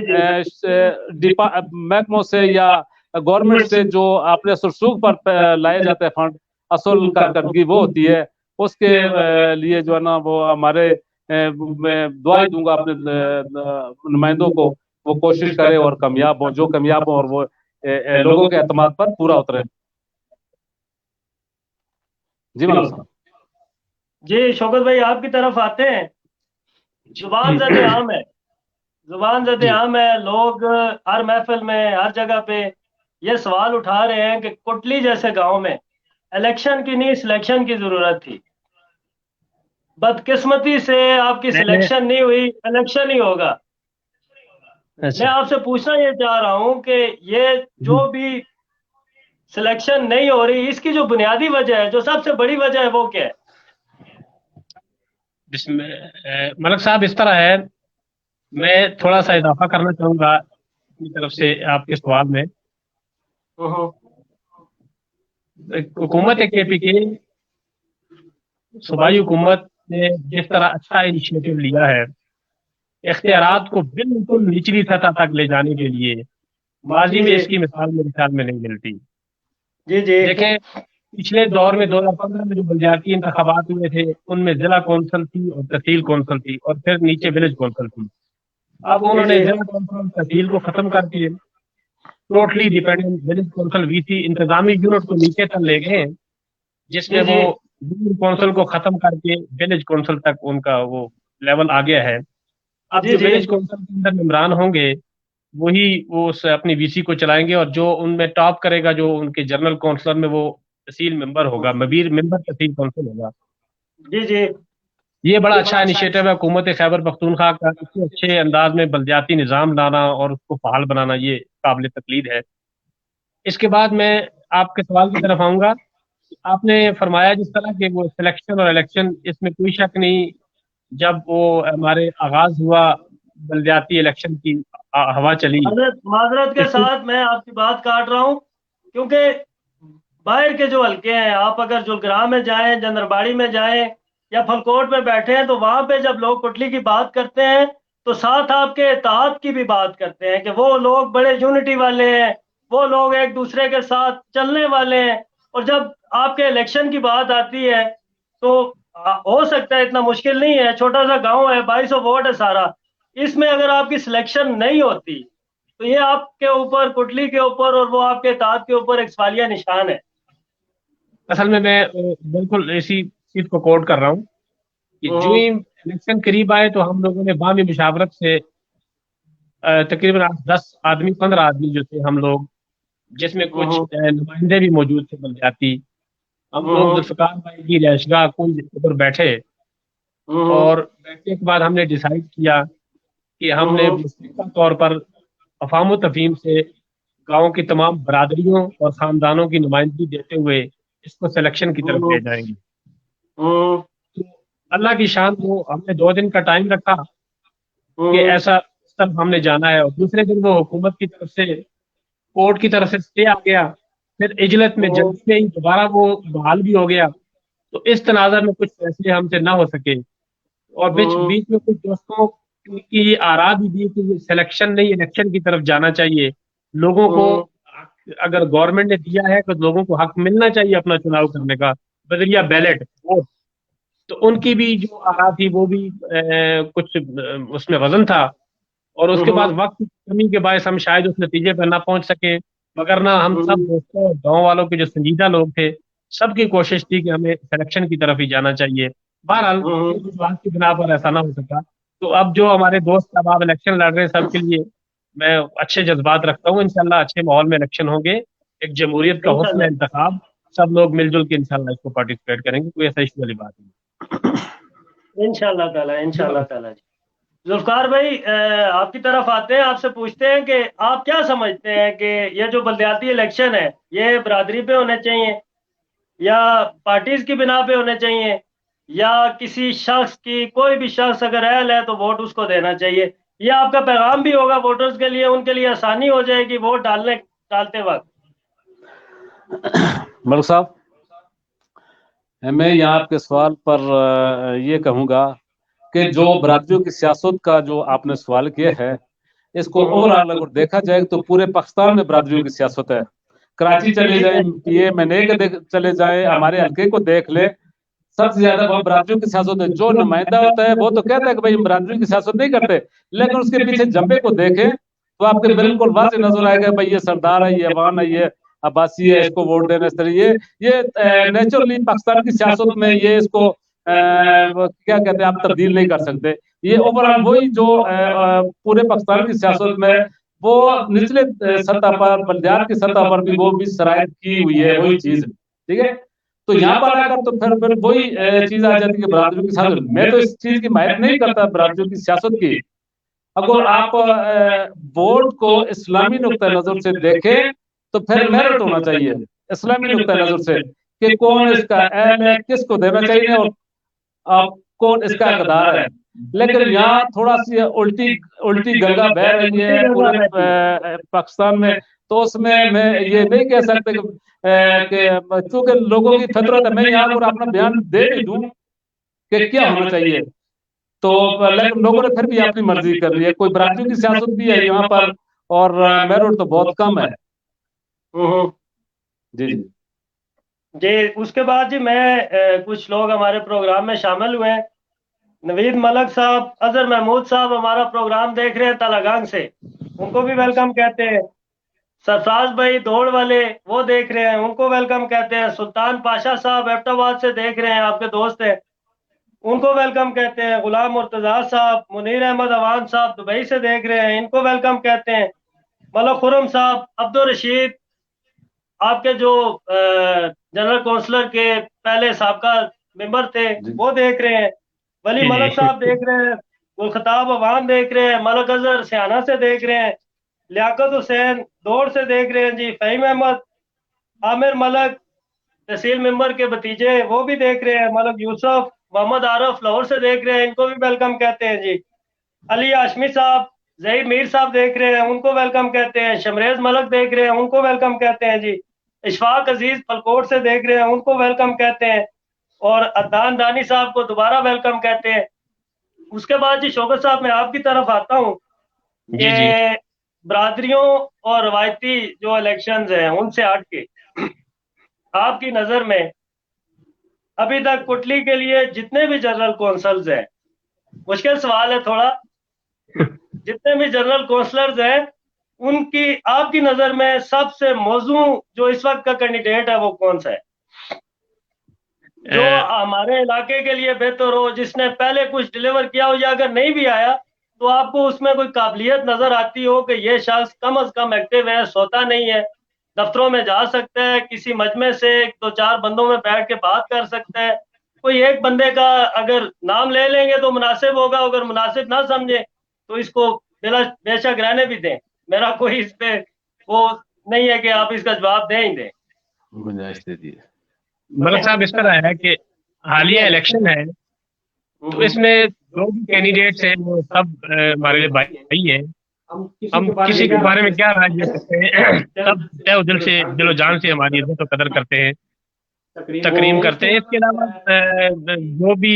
महकमों से या गवर्नमेंट से जो अपने रसूख पर लाए जाते हैं फंड, असल कारकर्दगी वो होती है। उसके लिए जो है ना, वो हमारे मैं दुआ दूंगा अपने नुमाइंदों को, वो कोशिश करे और कामयाब हो, जो कामयाब हो, और वो लोगों के एतमाद पर पूरा उतरे। जी मलिक साहब। जी शौकत भाई, आपकी तरफ आते हैं। जुबान ज़द आम है, जुबान ज़द आम है। लोग हर महफिल में, हर जगह पे ये सवाल उठा रहे हैं कि कुटली जैसे गांव में इलेक्शन की नहीं, सिलेक्शन की जरूरत थी। बदकिस्मती से आपकी सिलेक्शन नहीं हुई, इलेक्शन ही होगा। मैं आपसे पूछना ये चाह रहा हूं कि ये जो भी सिलेक्शन नहीं हो रही, इसकी जो बुनियादी वजह है, जो सबसे बड़ी वजह है, वो क्या है? मलिक साहब, इस तरह है, मैं थोड़ा सा इजाफा करना चाहूंगा अपनी तरफ से आपके सवाल में। हुकूमत KPK, सूबाई हुकूमत ने जिस तरह अच्छा इनिशिएटिव लिया है इख्तियारात को बिल्कुल निचली सतह तक ले जाने के लिए, माजी में इसकी मिसाल मेरे ख्याल में नहीं मिलती। जी देखें, पिछले दौर में 2015 में जो बल्दियाती इंतखाबात हुए थे, उनमें जिला कौंसल थी और तहसील कौंसल थी, और फिर नीचे विलेज कौंसल थी। अब उन्होंने जिला कौंसल तहसील को खत्म करके totally dependent village council VC इंतजामी यूनिट को नीचे तक ले गए, जिसमें वो विलेज कौंसल को खत्म करके विलेज कौंसल तक उनका वो लेवल आ गया है। अब जो विलेज कौंसल के अंदर मेंबरान होंगे वही वो अपनी VC को चलाएंगे, और जो उनमें टॉप करेगा, जो उनके जनरल काउंसलर में, वो तहसील मेंबर होगा, मबीर मेंबर तहसील काउंसिल होगा। जी ये बड़ा अच्छा इनिशिएटिव है हुकूमत खैबर पख्तूनख्वा का। इतने अच्छे अंदाज में बल्दियाती निज़ाम लाना और उसको फहाल बनाना, ये काबिल तकलीद है। इसके बाद मैं आपके सवाल की तरफ आऊंगा। आपने फरमाया जिस तरह के वो सिलेक्शन और इलेक्शन, इसमें कोई शक नहीं, जब वो हमारे आगाज हुआ बल्दियाती इलेक्शन की हवा चली। माजरत के साथ मैं आपकी बात काट रहा हूं, क्योंकि باہر کے جو حلقے ہیں، آپ اگر جلگراں میں جائیں، جندرباڑی میں جائیں یا پھلکوٹ میں بیٹھے ہیں، تو وہاں پہ جب لوگ کٹلی کی بات کرتے ہیں تو ساتھ آپ کے اتحاد کی بھی بات کرتے ہیں کہ وہ لوگ بڑے یونٹی والے ہیں، وہ لوگ ایک دوسرے کے ساتھ چلنے والے ہیں. اور جب آپ کے الیکشن کی بات آتی ہے تو ہو سکتا ہے، اتنا مشکل نہیں ہے، چھوٹا سا گاؤں ہے، 2200 ووٹ ہے سارا، اس میں اگر آپ کی سلیکشن نہیں ہوتی تو یہ آپ کے اوپر، کٹلی کے اوپر اور وہ آپ کے اتحاد کے اوپر ایک سوالیہ نشان ہے. اصل میں بالکل اسی چیز کو کوٹ کر رہا ہوں کہ جو ہی الیکشن قریب آئے تو ہم لوگوں نے باہمی مشاورت سے تقریباً 10 آدمی 15 آدمی جو تھے ہم لوگ، جس میں کچھ نمائندے بھی موجود تھے بلدیاتی، ہم لوگ ذوالفقار بھائی کی رہائش گاہ کنج پر بیٹھے، اور بیٹھنے کے بعد ہم نے ڈیسائیڈ کیا کہ ہم نے مشترکہ طور پر افہام و تفہیم سے گاؤں کی تمام برادریوں اور خاندانوں کی نمائندگی دیتے ہوئے اس کو سلیکشن کی طرف لے جائیں گے. تو اللہ کی شان کو ہم نے 2 دن کا ٹائم رکھا کہ ایسا اس طرف ہم نے جانا ہے، اور دوسرے دن وہ حکومت کی طرف سے، کورٹ کی طرف سے اسٹے آ گیا، پھر اجلت میں جلدی میں ہی دوبارہ وہ بحال بھی ہو گیا. تو اس تناظر میں کچھ فیصلے ہم سے نہ ہو سکے، اور بیچ بیچ میں کچھ دوستوں کی آراء بھی دی کہ سلیکشن نہیں الیکشن کی طرف جانا چاہیے، لوگوں کو اگر گورنمنٹ نے دیا ہے تو لوگوں کو حق ملنا چاہیے اپنا چناؤ کرنے کا بذریعہ بیلٹ ووٹ. تو ان کی بھی جو آراء تھی وہ بھی کچھ اس میں وزن تھا، اور اس کے بعد وقت کی کمی کے باعث ہم شاید اس نتیجے پر نہ پہنچ سکے، مگر نہ ہم سب دوستوں اور گاؤں والوں کے جو سنجیدہ لوگ تھے سب کی کوشش تھی کہ ہمیں سلیکشن کی طرف ہی جانا چاہیے. بہرحال اس بات کی بنا پر ایسا نہ ہو سکا. تو اب جو ہمارے دوست اب الیکشن لڑ رہے ہیں، سب کے لیے میں اچھے جذبات رکھتا ہوں. انشاءاللہ اچھے ماحول میں الیکشن ہوں گے، ایک جمہوریت کا حسن انتخاب، سب لوگ مل جل کے انشاءاللہ اس کو پارٹیسپیٹ کریں گے، کوئی ایسا ایشو والی بات نہیں. انشاءاللہ تعالیٰ، انشاءاللہ تعالیٰ. ذوالفقار بھائی، آپ کی طرف آتے ہیں، آپ سے پوچھتے ہیں کہ آپ کیا سمجھتے ہیں کہ یہ جو بلدیاتی الیکشن ہے یہ برادری پہ ہونے چاہیے یا پارٹیز کی بنا پہ ہونے چاہیے، یا کسی شخص کی، کوئی بھی شخص اگر اہل ہے تو ووٹ اس کو دینا چاہیے؟ یہ آپ کا پیغام بھی ہوگا ووٹرز کے لیے، ان کے لیے آسانی ہو جائے گی ووٹ ڈالتے وقت. ملک صاحب، میں یہاں آپ کے سوال پر یہ کہوں گا کہ جو برادریوں کی سیاست کا جو آپ نے سوال کیا ہے، اس کو اوور آل اگر دیکھا جائے تو پورے پاکستان میں برادریوں کی سیاست ہے. کراچی چلے جائیں، یہ میں چلے جائیں، ہمارے حلقے کو دیکھ لیں، سب سے زیادہ وہ برادریوں کی سیاست ہے. جو نمائندہ ہوتا ہے وہ تو کہتا ہے کہ بھائی ہم برادریوں کی سیاست نہیں کرتے، لیکن اس کے پیچھے جمبے کو دیکھیں تو آپ کے بالکل واضح نظر آئے گا بھائی یہ سردار ہے، یہ عوان ہے، یہ عباسی ہے، اس کو ووٹ دینا. اس طرح یہ نیچرلی پاکستان کی سیاست میں یہ اس کو کیا کہتے ہیں آپ تبدیل نہیں کر سکتے. یہ اوور آل وہی جو پورے پاکستان کی سیاست میں وہ نچلے سطح پر، بلدیات کی سطح پر بھی وہ بھی شرائط کی ہوئی ہے، وہی چیز ہے. ٹھیک ہے، تو یہاں پر آ کر تو پھر وہی چیز آ جاتی ہے کہ برادریوں کی سیاست. میں تو اس چیز کی حمایت نہیں کرتا برادریوں کی سیاست کی. اگر آپ ووٹ کو اسلامی نقطہ نظر سے دیکھیں تو پھر میرٹ ہونا چاہیے اسلامی نقطہ نظر سے کہ کون اس کا اہل ہے، کس کو دینا چاہیے، اور آپ کون اس کا حقدار ہے. لیکن یہاں تھوڑا سی الٹی گنگا بہ رہی ہے پورے پاکستان میں، تو اس میں یہ نہیں کہہ سکتے کہ چونکہ لوگوں کی فطرت ہے. میں یہاں پر اپنا بیان دے بھی دوں کہ کیا ہونا چاہیے، تو لیکن لوگوں نے پھر بھی اپنی مرضی کر لی ہے. کوئی برادریوں کی سیاست بھی ہے یہاں پر، اور میرٹ تو بہت کم ہے. جی جی جی. اس کے بعد جی میں کچھ لوگ ہمارے پروگرام میں شامل ہوئے ہیں. نوید ملک صاحب، اظہر محمود صاحب ہمارا پروگرام دیکھ رہے ہیں تالاگانگ سے، ان کو بھی ویلکم کہتے ہیں. سرفراز بھائی دوڑ والے وہ دیکھ رہے ہیں، ان کو ویلکم کہتے ہیں. سلطان پاشا صاحب ایبٹ آباد سے دیکھ رہے ہیں، آپ کے دوست ہیں، ان کو ویلکم کہتے ہیں. غلام مرتضیٰ صاحب، منیر احمد عوان صاحب دبئی سے دیکھ رہے ہیں، ان کو ویلکم کہتے ہیں. ملک خرم صاحب، عبدالرشید آپ کے جو جنرل کونسلر کے پہلے سابقہ ممبر تھے وہ دیکھ رہے ہیں. ولی ملک صاحب دیکھ رہے ہیں، گلخطاب عوان دیکھ رہے ہیں، ملک اظہر سیانہ سے دیکھ رہے ہیں، لیاقت حسین دوڑ سے دیکھ رہے ہیں جی. فہیم احمد، عامر ملک تحصیل ممبر کے بھتیجے وہ بھی دیکھ رہے ہیں. ملک یوسف، محمد عارف لاہور سے دیکھ رہے ہیں، ان کو بھی ویلکم کہتے ہیں جی. علی ہاشمی صاحب، ظہیر میر صاحب دیکھ رہے ہیں، ان کو ویلکم کہتے ہیں. شمریز ملک دیکھ رہے ہیں، ان کو ویلکم کہتے ہیں جی. اشفاق عزیز پلکوٹ سے دیکھ رہے ہیں، ان کو ویلکم کہتے ہیں، اور عدنان دانی صاحب کو دوبارہ ویلکم کہتے ہیں۔ اس کے بعد جی شوکت صاحب میں آپ کی طرف آتا ہوں کہ برادریوں اور روایتی جو الیکشنز ہیں ان سے ہٹ کے آپ کی نظر میں ابھی تک کٹلی کے لیے جتنے بھی جنرل کونسلز ہیں، مشکل سوال ہے تھوڑا، جتنے بھی جنرل کونسلرز ہیں ان کی آپ کی نظر میں سب سے موزوں جو اس وقت کا کینڈیڈیٹ ہے وہ کون سا ہے جو ہمارے علاقے کے لیے بہتر ہو، جس نے پہلے کچھ ڈیلیور کیا ہو، یا اگر نہیں بھی آیا تو آپ کو اس میں کوئی قابلیت نظر آتی ہو کہ یہ شخص کم از کم ایکٹیو ہے، سوتا نہیں ہے، دفتروں میں جا سکتا ہے، کسی مجمع سے 2-4 بندوں میں بیٹھ کے بات کر سکتا ہے، کوئی ایک بندے کا اگر نام لے لیں گے تو مناسب ہوگا، اگر مناسب نہ سمجھے تو اس کو بے شک رہنے بھی دیں، میرا کوئی اس پہ وہ نہیں ہے کہ آپ اس کا جواب دیں ہی دیں۔ گنجائش دے دیے ملک صاحب اس طرح ہے کہ حالیہ الیکشن ہے تو اس میں جو بھی کینڈیڈیٹس ہیں وہ سب ہمارے لیے بھائی ہیں، ہم کسی کے بارے میں کیا رائے دے سکتے ہیں، سب تہ دل سے دل و جان سے ہماری عزت و قدر کرتے ہیں، تکریم کرتے ہیں۔ اس کے علاوہ جو بھی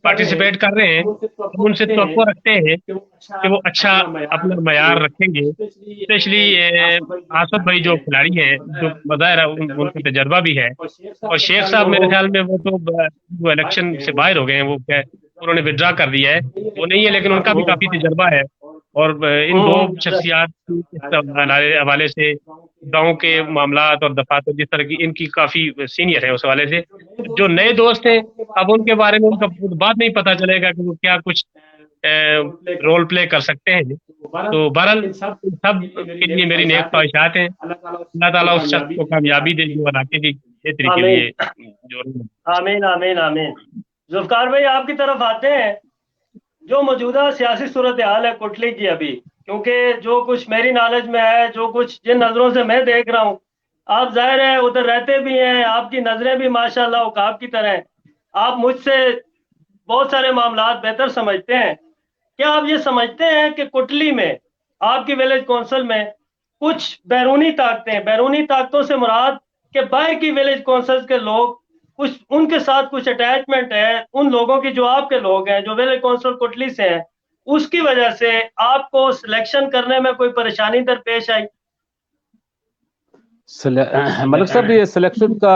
پارٹیسپیٹ کر رہے ہیں ہم ان سے توقع رکھتے ہیں کہ وہ اچھا اپنا معیار رکھیں گے، اسپیشلی آصف بھائی جو کھلاڑی ہیں، جو بظاہر ان کا تجربہ بھی ہے، اور شیخ صاحب میرے خیال میں وہ تو وہ الیکشن سے باہر ہو گئے ہیں، وہ انہوں نے ودرا کر دیا ہے، وہ نہیں ہے، لیکن ان کا بھی کافی تجربہ ہے، اور ان دو شخصیات کے حوالے سے گاؤں کے معاملات اور دفاتر جس طرح کی ان کی کافی سینئر ہے، اس حوالے سے جو نئے دوست ہیں اب ان کے بارے میں ان کا بات نہیں پتا چلے گا کہ وہ کیا کچھ رول پلے کر سکتے ہیں۔ تو بہرحال سب کے لیے میری نیک خواہشات ہیں، اللہ تعالیٰ اس شخص کو کامیابی دے جو علاقے کی بہتری کے لیے جو آمین آمین آمین۔ ذوالفقار بھائی آپ کی طرف آتے ہیں، جو موجودہ سیاسی صورتحال ہے کٹلی کی ابھی، کیونکہ جو کچھ میری نالج میں ہے، جو کچھ جن نظروں سے میں دیکھ رہا ہوں، آپ ظاہر ہے ادھر رہتے بھی ہیں، آپ کی نظریں بھی ماشاءاللہ عقاب کی طرح ہیں، آپ مجھ سے بہت سارے معاملات بہتر سمجھتے ہیں۔ کیا آپ یہ سمجھتے ہیں کہ کٹلی میں آپ کی ولیج کونسل میں کچھ بیرونی طاقتوں سے مراد کہ باہر کی ولیج کونسل کے لوگ کچھ ان کے ساتھ کچھ اٹیچمنٹ ہے، ان لوگوں کی جو آپ کے لوگ ہیں جو ولیج کونسل کٹلی سے ہیں، اس کی وجہ سے آپ کو سلیکشن کرنے میں کوئی پریشانی درپیش آئی؟ ملک صاحب یہ سلیکشن کا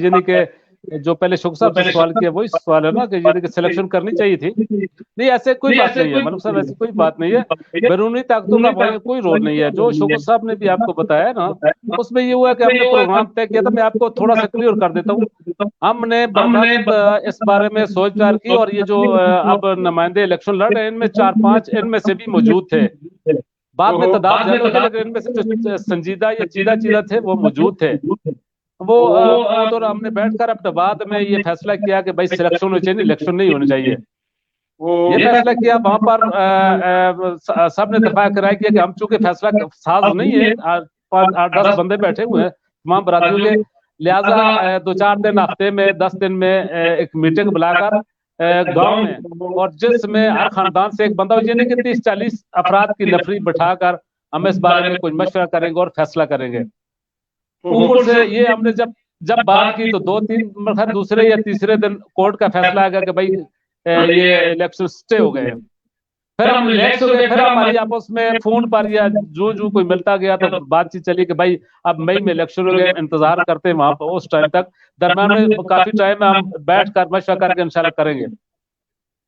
یعنی کہ جو پہلے شوق صاحب سے سوال کیا وہی سوال ہے نا کہ یعنی کہ سلیکشن کرنی چاہیے تھی، نہیں ایسے کوئی بات نہیں ہے ملک صاحب، ایسی کوئی بات نہیں ہے، بیرونی طاقتوں کا کوئی رول نہیں ہے۔ جو شوکت صاحب نے بھی آپ کو بتایا نا اس میں یہ ہوا کہ ہم نے پروگرام طے کیا تھا، میں آپ کو تھوڑا سا کلیئر کر دیتا ہوں۔ ہم نے برباد اس بارے میں سوچ وچار کی، اور یہ جو اب نمائندے الیکشن لڑ رہے ہیں ان میں 4-5 ان میں سے بھی موجود تھے، بعد میں تعداد زیادہ تھے لیکن ان میں سے جو سنجیدہ یا چیدہ تھے وہ موجود تھے۔ وہ تو ہم نے بیٹھ کر اپنے بعد میں یہ فیصلہ کیا کہ بھائی سلیکشن ہونی چاہیے، الیکشن نہیں ہونے چاہیے، یہ فیصلہ کیا۔ وہاں پر سب نے اتفاق رائے کیا کہ ہم چونکہ فیصلہ ساز نہیں ہے، 8-10 بندے بیٹھے ہوئے ہیں تمام برادریوں کے، لہٰذا 2-4 دن ہفتے میں 10 دن میں ایک میٹنگ بلا کر گاؤں میں، اور جس میں ہر خاندان سے ایک بندہ ہو، یعنی کہ 30-40 افراد کی نفری بٹھا کر ہم اس بارے میں کچھ مشورہ کریں گے اور فیصلہ کریں گے۔ اوپر سے یہ ہم نے جب بات کی تو 2-3 دوسرے یا تیسرے دن کورٹ کا فیصلہ آ گیا کہ بھائی یہ الیکشن سٹے ہو گئے، پھر ہم ریلیکس ہو گئے، پھر ہماری آپس میں فون پر یا جو کوئی ملتا گیا تو بات چیت چلی کہ بھائی اب مئی میں الیکشن ہو گئے، انتظار کرتے ہیں وہاں پر اس ٹائم تک، درمیان میں کافی ٹائم ہم بیٹھ کر مشورہ کر کے انشاءاللہ کریں گے۔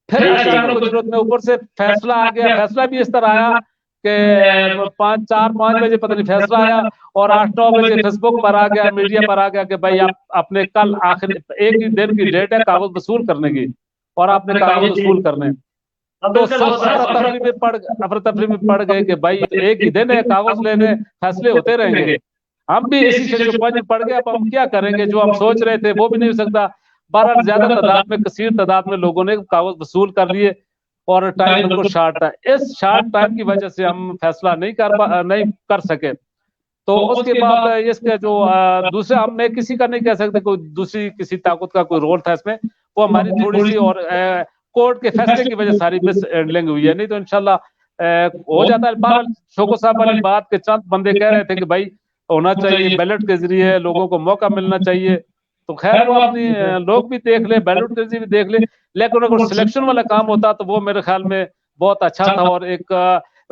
پھر اچانک کچھ روز میں اوپر سے فیصلہ آ گیا، فیصلہ بھی اس طرح آیا کہ 4-5 بجے پتہ نہیں فیصلہ آیا، اور 8-9 بجے فیس بک پر آ گیا، میڈیا پر آ گیا کہ بھائی آپ اپنے کل آخر ایک ہی دن کی ڈیٹ ہے کاغذ وصول کرنے کی، اور آپ نے کاغذ وصول کرنے، تو سب افراتفری میں پڑ گئے کہ بھائی ایک ہی دن ہے، کاغذ لینے، فیصلے ہوتے رہیں گے۔ ہم بھی اسی ششوپنج میں پڑ گئے، اب ہم کیا کریں گے، جو ہم سوچ رہے تھے وہ بھی نہیں ہو سکتا۔ بہرحال زیادہ تعداد میں کثیر تعداد میں لوگوں نے کاغذ وصول کر لیے، اور ٹائم بالکل شارٹ تھا، اس شارٹ ٹائم کی وجہ سے ہم فیصلہ نہیں کر سکے۔ تو اس کے بعد اس کے جو دوسرے ہم میں کسی کا نہیں کہہ سکتے کوئی دوسری کسی طاقت کا کوئی رول تھا اس میں، وہ ہماری تھوڑی سی اور کورٹ کے فیصلے کی وجہ ساری مس ہینڈلنگ ہوئی ہے، نہیں تو انشاءاللہ ہو جاتا ہے۔ بہرحال شوکت صاحب والی بات کے چند بندے کہہ رہے تھے کہ بھائی ہونا چاہیے, بیلٹ کے ذریعے لوگوں کو موقع ملنا چاہیے. تو خیر وہ اپنی لوگ بھی دیکھ لے, بیلٹ کے ذریعے بھی دیکھ لے, لیکن اگر سلیکشن والا کام ہوتا تو وہ میرے خیال میں بہت اچھا تھا. اور ایک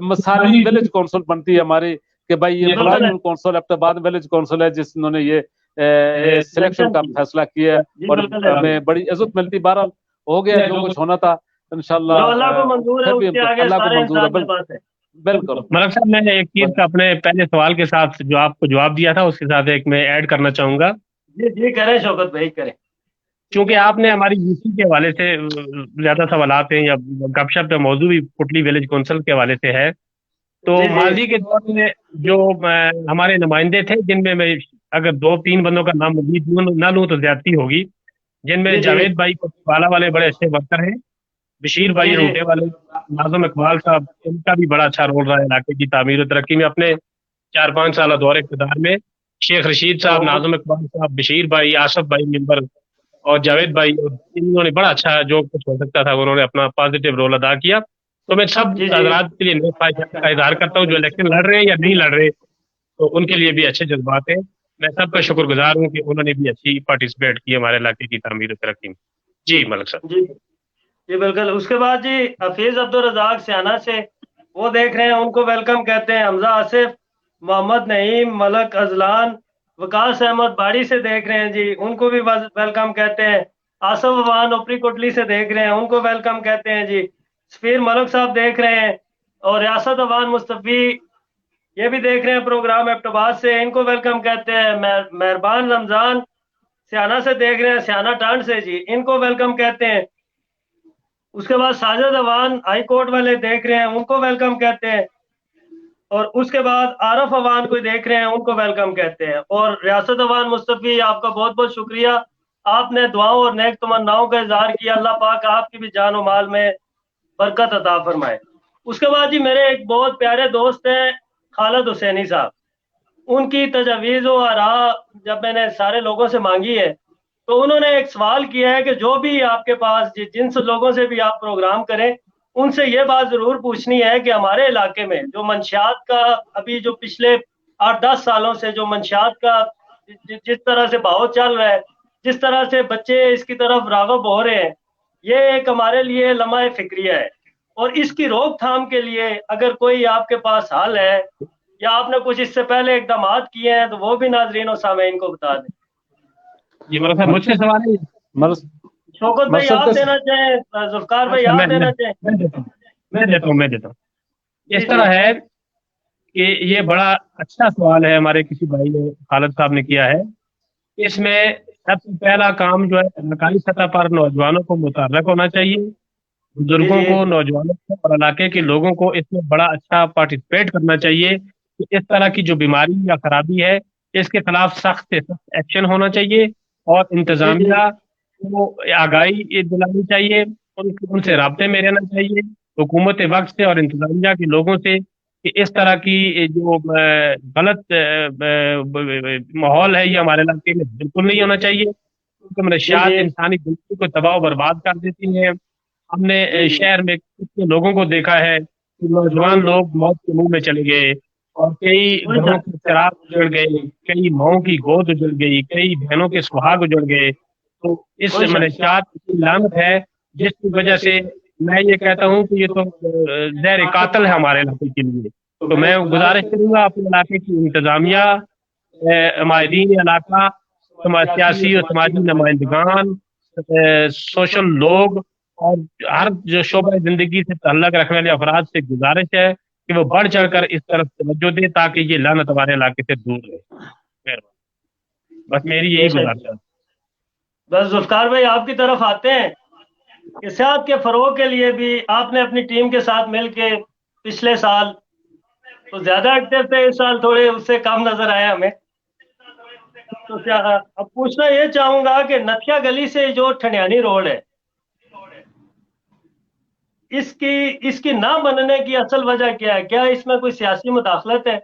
مثالی ولیج کونسل بنتی ہے ہماری کہ بھائی یہ فلاں کونسل ایبٹ آباد ولیج کونسل ہے جس نے یہ سلیکشن کا فیصلہ کیا ہے, اور ہمیں بڑی عزت ملتی. بہرحال ہو گیا جو کچھ ہونا تھا انشاءاللہ, اللہ کو منظور ہے, اس کے آگے اللہ کو سارے منظور ہے. انسان کے پاس ہے. بالکل ملک صاحب, میں ایک چیز کا اپنے پہلے سوال کے ساتھ جو آپ کو جواب دیا تھا اس کے ساتھ ایک میں ایڈ کرنا چاہوں گا. جی جی کریں شوکت بھائی کریں. چونکہ آپ نے ہماری یو سی کے حوالے سے زیادہ سوالات ہیں یا گپ شپ کا موضوع بھی پٹلی ولیج کونسل کے حوالے سے ہے, تو جی جی. ماضی کے دور میں جو ہمارے نمائندے تھے, جن میں اگر 2-3 بندوں کا نام مزید نہ لوں تو زیادتی ہوگی, جن میں جی جی. جاوید بھائی بالا والے بڑے اچھے ورکر ہیں, بشیر بھائی جی جی. روٹے والے, ناظم اقبال صاحب ان کا بھی بڑا اچھا رول رہا ہے علاقے کی تعمیر و ترقی میں اپنے 4-5 سالہ دور اقتدار میں. شیخ رشید صاحب, ناظم اقبال صاحب, بشیر بھائی, آصف بھائی ممبر اور جاوید بھائی, انہوں نے بڑا اچھا جو کچھ ہو سکتا تھا انہوں نے اپنا پازیٹیو رول ادا کیا. تو میں سب جی جی. حضرات کے لیے نیک خواہشات کا اظہار کرتا ہوں جو الیکشن لڑ رہے ہیں یا نہیں لڑ رہے, تو ان کے لیے بھی اچھے جذبات ہیں. میں سب کا شکر گزار ہوں کہ انہوں نے بھی اچھی پارٹیسپیٹ کی ہمارے علاقے کی تعمیر و ترقی میں. جی ملک صاحب. جی جی بالکل. اس کے بعد جی حفیظ عبدالرزاق سیانہ سے وہ دیکھ رہے ہیں, ان کو ویلکم کہتے ہیں. حمزہ آصف, محمد نعیم, ملک ازلان, وکاس احمد باڑی سے دیکھ رہے ہیں جی, ان کو بھی ویلکم کہتے ہیں. آصف عوان اوپری کوٹلی سے دیکھ رہے ہیں, ان کو ویلکم کہتے ہیں جی. سفیر ملک صاحب دیکھ رہے ہیں, اور ریاست عوان مصطفی یہ بھی دیکھ رہے ہیں پروگرام ایبٹ آباد سے, ان کو ویلکم کہتے ہیں. مہربان رمضان سیانہ سے دیکھ رہے ہیں, سیانہ ٹانڈ سے جی, ان کو ویلکم کہتے ہیں. اس کے بعد ساجد عوان ہائی کورٹ والے دیکھ رہے ہیں, ان کو ویلکم کہتے ہیں. اور اس کے بعد عارف عوان کو دیکھ رہے ہیں, ان کو ویلکم کہتے ہیں. اور ریاست عوان مصطفی, آپ کا بہت بہت شکریہ, آپ نے دعاؤں اور نیک تمناؤں کا اظہار کیا. اللہ پاک آپ کی بھی جان و مال میں برکت عطا فرمائے. اس کے بعد جی میرے ایک بہت پیارے دوست ہیں خالد حسینی صاحب, ان کی تجاویز و آراء جب میں نے سارے لوگوں سے مانگی ہے تو انہوں نے ایک سوال کیا ہے کہ جو بھی آپ کے پاس جن سے لوگوں سے بھی آپ پروگرام کریں, ان سے یہ بات ضرور پوچھنی ہے کہ ہمارے علاقے میں جو منشیات کا ابھی جو پچھلے 8-10 سالوں سے جو منشیات کا جس طرح سے بہاؤ چل رہا ہے, جس طرح سے بچے اس کی طرف راغب ہو رہے ہیں, یہ ایک ہمارے لیے لمحہ فکریہ ہے. اور اس کی روک تھام کے لیے اگر کوئی آپ کے پاس حل ہے یا آپ نے کچھ اس سے پہلے اقدامات کیے ہیں تو وہ بھی ناظرین و سامعین کو بتا دیں. جی ملک صاحب, مجھ سے سوال ہے. شوکت بھائی آپ دینا چاہیں, ذوالفقار بھائی آپ دینا چاہیں. میں دیتا ہوں. اس جی طرح ہے کہ یہ بڑا اچھا سوال ہے ہمارے کسی بھائی نے, خالد صاحب نے کیا ہے. اس میں سب سے پہلا کام جو ہے علاقائی سطح پر نوجوانوں کو متحرک ہونا چاہیے, بزرگوں کو, نوجوانوں کو اور علاقے کے لوگوں کو اس میں بڑا اچھا پارٹیسپیٹ کرنا چاہیے. کہ اس طرح کی جو بیماری یا خرابی ہے اس کے خلاف سخت سے سخت ایکشن ہونا چاہیے, اور انتظامیہ کو آگاہی دلانی چاہیے, ان سے رابطے میں رہنا چاہیے حکومت وقت سے اور انتظامیہ کے لوگوں سے, کہ اس طرح کی جو غلط ماحول ہے یہ ہمارے علاقے میں بالکل نہیں ہونا چاہیے, کیونکہ منشیات انسانی زندگی کو تباہ و برباد کر دیتی ہیں. ہم نے شہر میں کتنے لوگوں کو دیکھا ہے کہ نوجوان لوگ موت کے منہ میں چلے گئے, اور کئی گھروں کے چراغ اجڑ گئے, کئی ماؤں کی گود اجڑ گئی, کئی بہنوں کے سہاگ اجڑ گئے. تو اس منشیات کی لعنت ہے جس کی وجہ سے میں یہ کہتا ہوں کہ یہ تو زہر قاتل ہے ہمارے علاقے کے لیے. تو میں گزارش کروں گا اپنے علاقے کی انتظامیہ, مائدین علاقہ, سیاسی اور سماجی نمائندگان, سوشل لوگ اور ہر جو شعبہ زندگی سے تعلق رکھنے والے افراد سے گزارش ہے کہ وہ بڑھ چڑھ کر اس طرف توجہ دے تاکہ یہ لعنت ہمارے علاقے سے دور رہے. بس میری یہی گزارش ہے. بس ذوالفقار بھائی آپ کی طرف آتے ہیں کہ صحت کے فروغ کے لیے بھی آپ نے اپنی ٹیم کے ساتھ مل کے پچھلے سال تو زیادہ ایکٹیو تھے, اس سال تھوڑے اس سے کم نظر آئے ہمیں. تو اب پوچھنا یہ چاہوں گا کہ نتھیا گلی سے جو ٹھنڈیانی روڈ ہے اس کی نہ بننے کی اصل وجہ کیا ہے؟ کیا اس میں کوئی سیاسی مداخلت ہے؟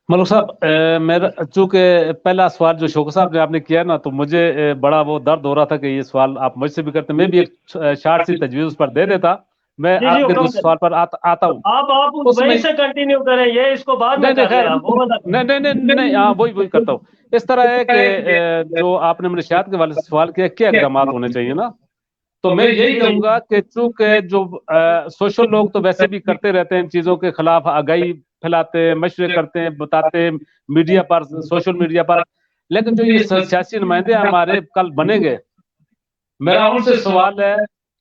ملک صاحب, میرا چونکہ پہلا سوال جو شوکت صاحب نے آپ نے کیا نا, تو مجھے بڑا وہ درد ہو رہا تھا کہ یہ سوال آپ مجھ سے بھی کرتے, میں بھی ایک شارٹ سی تجویز اس پر دے دیتا मैं जी जी आपके हुक्म दूसरे करें। सवाल पर आता हूँ। आप उसमें वहीं से कंटिन्यू करें, ये इसको बाद में नहीं नहीं कर ले, खैर आप वो वाला नहीं नहीं नहीं नहीं, हाँ वही करता हूँ। इस तरह है कि जो आपने मनशियात के वाले से सवाल किया, क्या इकदाम होने चाहिए ना, तो मैं यही जी जी कहूंगा कि चूंकि जो सोशल लोग तो वैसे भी करते रहते हैं इन चीजों के खिलाफ आगाही फैलाते हैं, मशवरे करते हैं, बताते हैं मीडिया पर, सोशल मीडिया पर, लेकिन जो ये सियासी नुमाइंदे हमारे कल बनेंगे, मेरा उनसे सवाल है,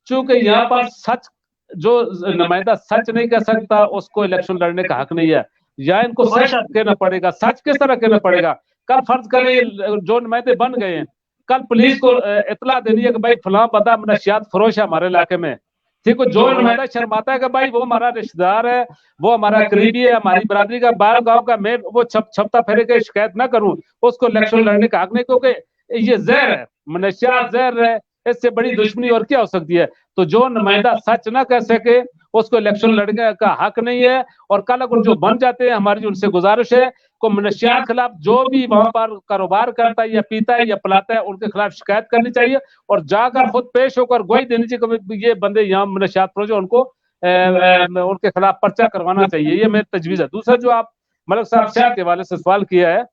चूंकि यहाँ पर सच, जो नुमाइंदा सच नहीं कह सकता उसको इलेक्शन लड़ने का हक नहीं है, या इनको कोई सच शक कहना पड़ेगा। सच किस तरह कहना पड़ेगा? कल फर्ज करें ये जो नुमाइंदे बन गए हैं, कल पुलिस को इतला देनी है कि भाई फलां बंदा नशियात फरोश है हमारे इलाके में, ठीक है, जो नुमाइंदा शर्माता है कि भाई वो हमारा रिश्तेदार है, वो हमारा करीबी है, हमारी बरादरी का, बाहर गांव का, मैं वो छपता फेरे के शिकायत ना करूं, उसको इलेक्शन लड़ने का हक नहीं, क्योंकि ये जहर है, नशियात जहर है, इससे बड़ी दुश्मनी और क्या हो सकती है। तो जो नुमाइंदा सच ना कह सके उसको इलेक्शन लड़ने का हक नहीं है। और कल अगर जो बन जाते हैं, हमारी उनसे गुजारिश है को मनशियात खिलाफ जो भी वहां पर कारोबार करता है या पीता है या पिलाता है, उनके खिलाफ शिकायत करनी चाहिए और जाकर खुद पेश होकर गवाही देनी चाहिए कि ये बंदे यहाँ मनशियात फरोश, उनको उनके खिलाफ पर्चा करवाना चाहिए। ये मेरी तजवीज है। दूसरा जो आप मलिक साहब शहर के हवाले से सवाल किया है,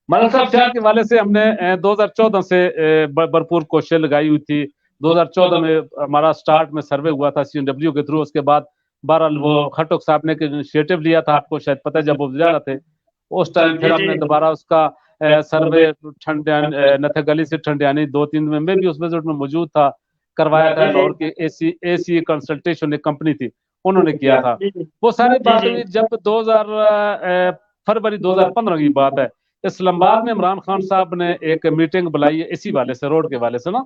मलिक साहब शहर के हवाले से हमने 2014 से भरपूर कोशिश लगाई हुई थी। 2014 में हमारा स्टार्ट में सर्वे हुआ था CNW के थ्रू, उसके बाद बहरहाल वो खटोक साहब ने इनिशिएटिव लिया था, आपको शायद पता है, जब वो वज़ीर थे उस टाइम फिर हमने दोबारा उसका सर्वे नथे गली से ठंडियानी 2-3 में, मैं भी उस विजिट में मौजूद था, करवाया था। लाहौर की AC कंसल्टेशन एक कंपनी थी, उन्होंने किया था। वो सारी बात हुई जब 2000 फरवरी 2015 की बात है, इस्लामाबाद में इमरान खान साहब ने एक मीटिंग बुलाई है इसी वाले से, रोड के वाले से ना,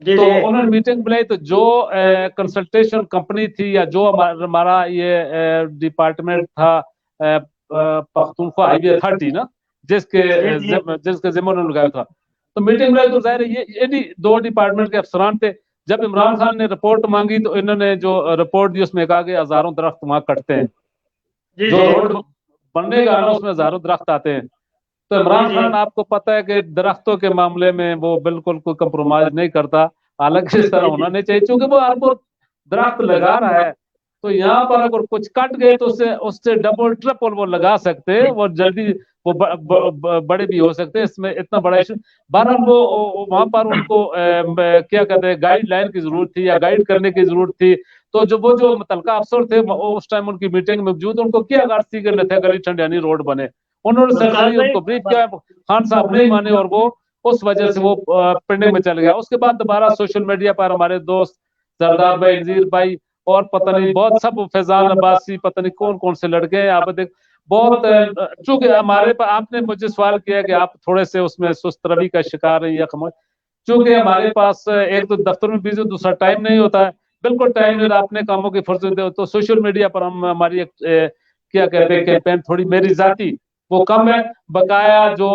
तो उन्होंने मीटिंग बुलाई, तो जो कंसल्टेशन कंपनी थी या जो हमारा ये डिपार्टमेंट था पख्तूनख्वा हाईवे अथॉरिटी ना, जिसके जिम्मे उन्होंने लगाया था, तो मीटिंग बुलाई, तो जाहिर है ये दो डिपार्टमेंट के अफसरान थे। जब इमरान खान ने रिपोर्ट मांगी तो इन्होंने जो रिपोर्ट दी उसमें कहा कि हजारों दरख्त वहां कटते हैं, जो रोड बनने का ना उसमें हजारों दरख्त आते हैं। तो इमरान खान, आपको पता है कि दरख्तों के मामले में वो बिल्कुल कोई कंप्रोमाइज नहीं करता, हालांकि इस तरह होना नहीं चाहिए, क्योंकि वो अरबों दरख्त लगा रहा है, तो यहाँ पर अगर कुछ कट गए तो उससे डबल ट्रिपल वो लगा सकते हैं, वो जल्दी वो बड़े भी हो सकते हैं, इसमें इतना बड़ा इशू। बहरहाल वो वहां पर उनको क्या कहते हैं, गाइडलाइन की जरूरत थी या गाइड करने की जरूरत थी। तो जो मुतलका अफसर थे उस टाइम उनकी मीटिंग में मौजूद, उनको क्या अर्ज थी कि नथे गली ठंडियानी रोड बने, उन्होंने सरकारी उनको ब्रीफ किया, खान साहब नहीं माने और वो उस वजह से वो पेंडिंग में चल गया। उसके बाद दोबारा सोशल मीडिया पर हमारे दोस्त सरदार भाई, नजीर भाई और पता नहीं बहुत सब, फैजान अब्बासी, पता नहीं कौन कौन से लड़के हैं, आप देख बहुत, चूंकि हमारे पास आपने मुझे सवाल किया कि आप थोड़े से उसमें सुस्त रवि का शिकार हैं या खमोश, चूंकि हमारे पास एक तो दफ्तर में बिजी, दूसरा टाइम नहीं होता है, बिल्कुल टाइम नहीं, अपने कामों की फुर्सत दे, तो सोशल मीडिया पर हम हमारी एक क्या कहते हैं कैंपेन थोड़ी मेरी जाती वो कम है, बकाया जो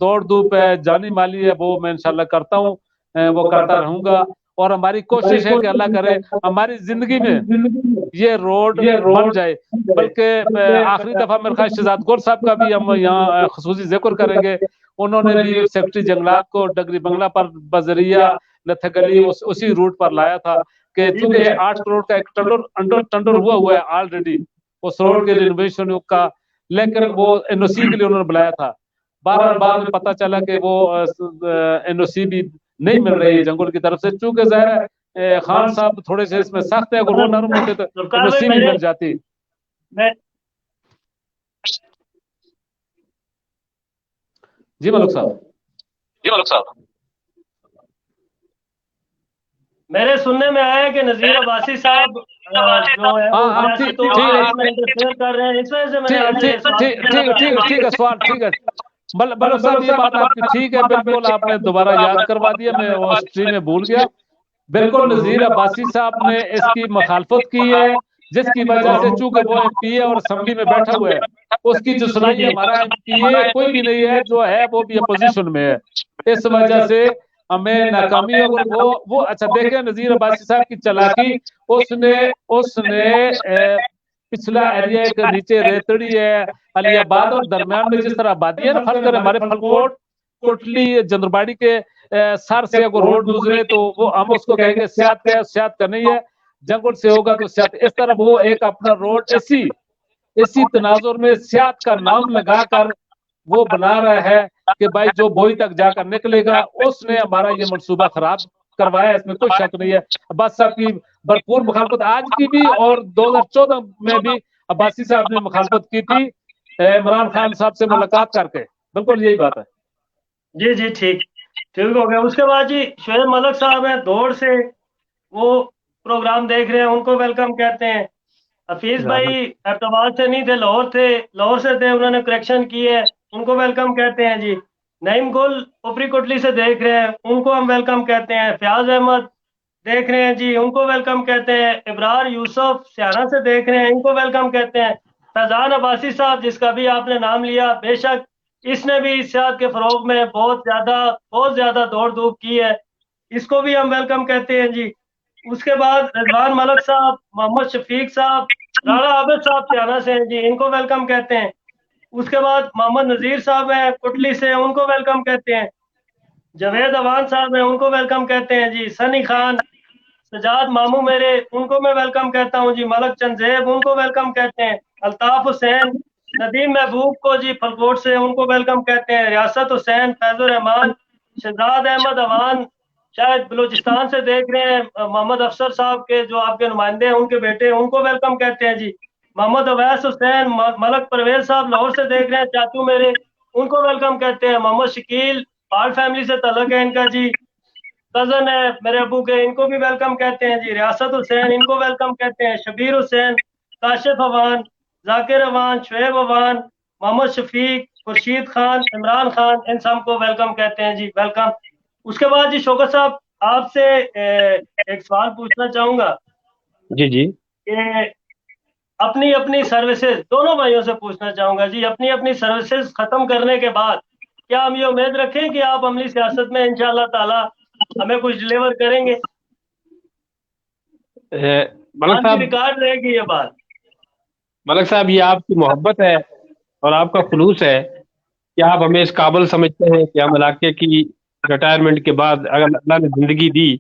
दौड़ धूप है, जानी माली है, वो मैं इंशाल्लाह करता हूँ, वो करता रहूंगा। और हमारी कोशिश है कि अल्लाह करे हमारी जिंदगी में ये रोड बन जाए। बल्कि आखिरी दफा मेरे ख्याल शहजाद गौर साहब का भी हम यहाँ खसूसी जिक्र करेंगे, उन्होंने भी सेक्रेटरी जंगलात को डगरी बंगला पर बजरिया नथगली उसी रूट पर लाया था कि चूंकि 8 करोड़ का एक टेंडर हुआ है ऑलरेडी उस रोड के रिनोवेशन का, लेकिन वो NOC के लिए उन्होंने बुलाया था। बहरहाल बाद में पता चला कि वो NOC भी नहीं मिल रही है जंगल की तरफ से, चूंकि जाहिर है खान साहब थोड़े से इसमें सख्त है, अगर वो नरम होते तो NOC भी मिल जाती। जी मलिक साहब, मेरे सुनने में आया कि नजीर अब्बासी साहब जो है इंटरफेयर कर रहे हैं, इस वजह से मैंने ठीक है सवाल, ठीक है मलिक साहब, ये बात आपकी ठीक है, बिल्कुल आपने दोबारा याद करवा दिया, मैं वो हिस्ट्री में भूल गया। बिल्कुल नजीर अब्बासी साहब ने इसकी मुखालफत की है, जिसकी वजह से चूंकि वो MP है और असेंबली में बैठा हुआ है, उसकी जो सुनाई हमारा MP कोई भी नहीं है, जो है वो भी अपोजिशन में है, इस वजह से हमें नाकामी हो। वो अच्छा देखें नजीर अब्बासी साहब की चालाकी, उसने पिछला एरिया के नीचे रेतड़ी है, अलियाबाद और दरमियान में जिस तरह आबादी है ना, फल कर हमारे फलकोट कोटली जंदरबाड़ी के सर से अगर रोड गुजरे तो वो हम उसको कहेंगे सियात का नहीं है। जंग उनसे होगा तो सियासत, इस तरह वो एक अपना रोड इसी तनाजुर में सियासत का नाम लगाकर वो बना रहा है कि भाई जो बोई तक जाकर निकलेगा उसने हमारा ये मंसूबा खराब करवाया, इसमें कोई शक नहीं है। अब्बास साहब की भरपूर मुखालफत आज की भी और 2014 में भी अब्बासी साहब ने मुखालफत की थी इमरान खान साहब से मुलाकात करके, बिल्कुल यही बात है। जी जी, ठीक ठीक हो गया। उसके बाद जी शोएब मलिक साहब हैं दौड़ से, वो प्रोग्राम देख रहे हैं, उनको वेलकम कहते हैं। हफीज भाई एबटाबाद से नहीं थे, लाहौर थे, लाहौर से थे, उन्होंने करेक्शन की है, उनको वेलकम कहते हैं जी। नईम गुल ऊपरी कोटली से देख रहे हैं, उनको हम वेलकम कहते हैं। फयाज अहमद देख रहे हैं जी, उनको वेलकम कहते हैं। इब्रार यूसुफ सियाना से देख रहे हैं, इनको वेलकम कहते हैं। फैजान अब्बासी साहब जिसका भी आपने नाम लिया, बेशक इसने भी सियासत के फरोग में बहुत ज्यादा दौड़ धूप की है, इसको भी हम वेलकम कहते हैं जी। उसके बाद रिजवान मलिक साहब, मोहम्मद शफीक साहब, राणा आबिद साहब सियाना से हैं जी, इनको वेलकम कहते हैं। उसके बाद मोहम्मद नजीर साहब हैं कुटली से, उनको वेलकम कहते हैं। जवेद अवान साहब हैं, उनको वेलकम कहते हैं जी। सनी खान, सजाद मामू मेरे, उनको मैं वेलकम कहता हूँ जी। मलक चंदेब, उनको वेलकम कहते हैं। अल्ताफ हुसैन, नदीम महबूब को जी फलकोट से, उनको वेलकम कहते हैं। रियासत हुसैन, फैजुर रहमान, शहजाद अहमद अवान शायद बलूचिस्तान से देख रहे हैं, मोहम्मद अफसर साहब के जो आपके नुमाइंदे हैं, उनके बेटे, उनको वेलकम कहते हैं जी। मोहम्मद अवैस हुसैन, मलक परवेज साहब लाहौर से देख रहे हैं, चाचू मेरे, उनको वेलकम कहते हैं। मोहम्मद शकील, पाल फैमिली से तलक है इनका जी, कजन है मेरे अबू के, इनको भी वेलकम कहते हैं जी। रियासत हुसैन, इनको वेलकम कहते हैं। शबीर हुसैन, काशिफ अवान, जाकिर अवान, शुएब अवान, मोहम्मद शफीक, खुर्शीद खान, इमरान खान, इन सबको वेलकम कहते हैं जी, वेलकम। उसके बाद जी शौकत साहब आपसे एक सवाल पूछना चाहूंगा जी जी कि अपनी अपनी सर्विसेज, दोनों भाइयों से पूछना चाहूंगा जी, अपनी अपनी सर्विसेज खत्म करने के बाद क्या हम ये उम्मीद रखें कि आप अमली सियासत में इंशाअल्लाह ताला हमें कुछ डिलीवर करेंगे? मलक आपकी साहब, रिकॉर्ड रहेगी ये बात। मलक साहब, ये आपकी मोहब्बत है और आपका खुलूस है कि आप हमें इस काबिल समझते हैं कि हम इलाके की रिटायरमेंट के बाद अगर अल्लाह ने जिंदगी दी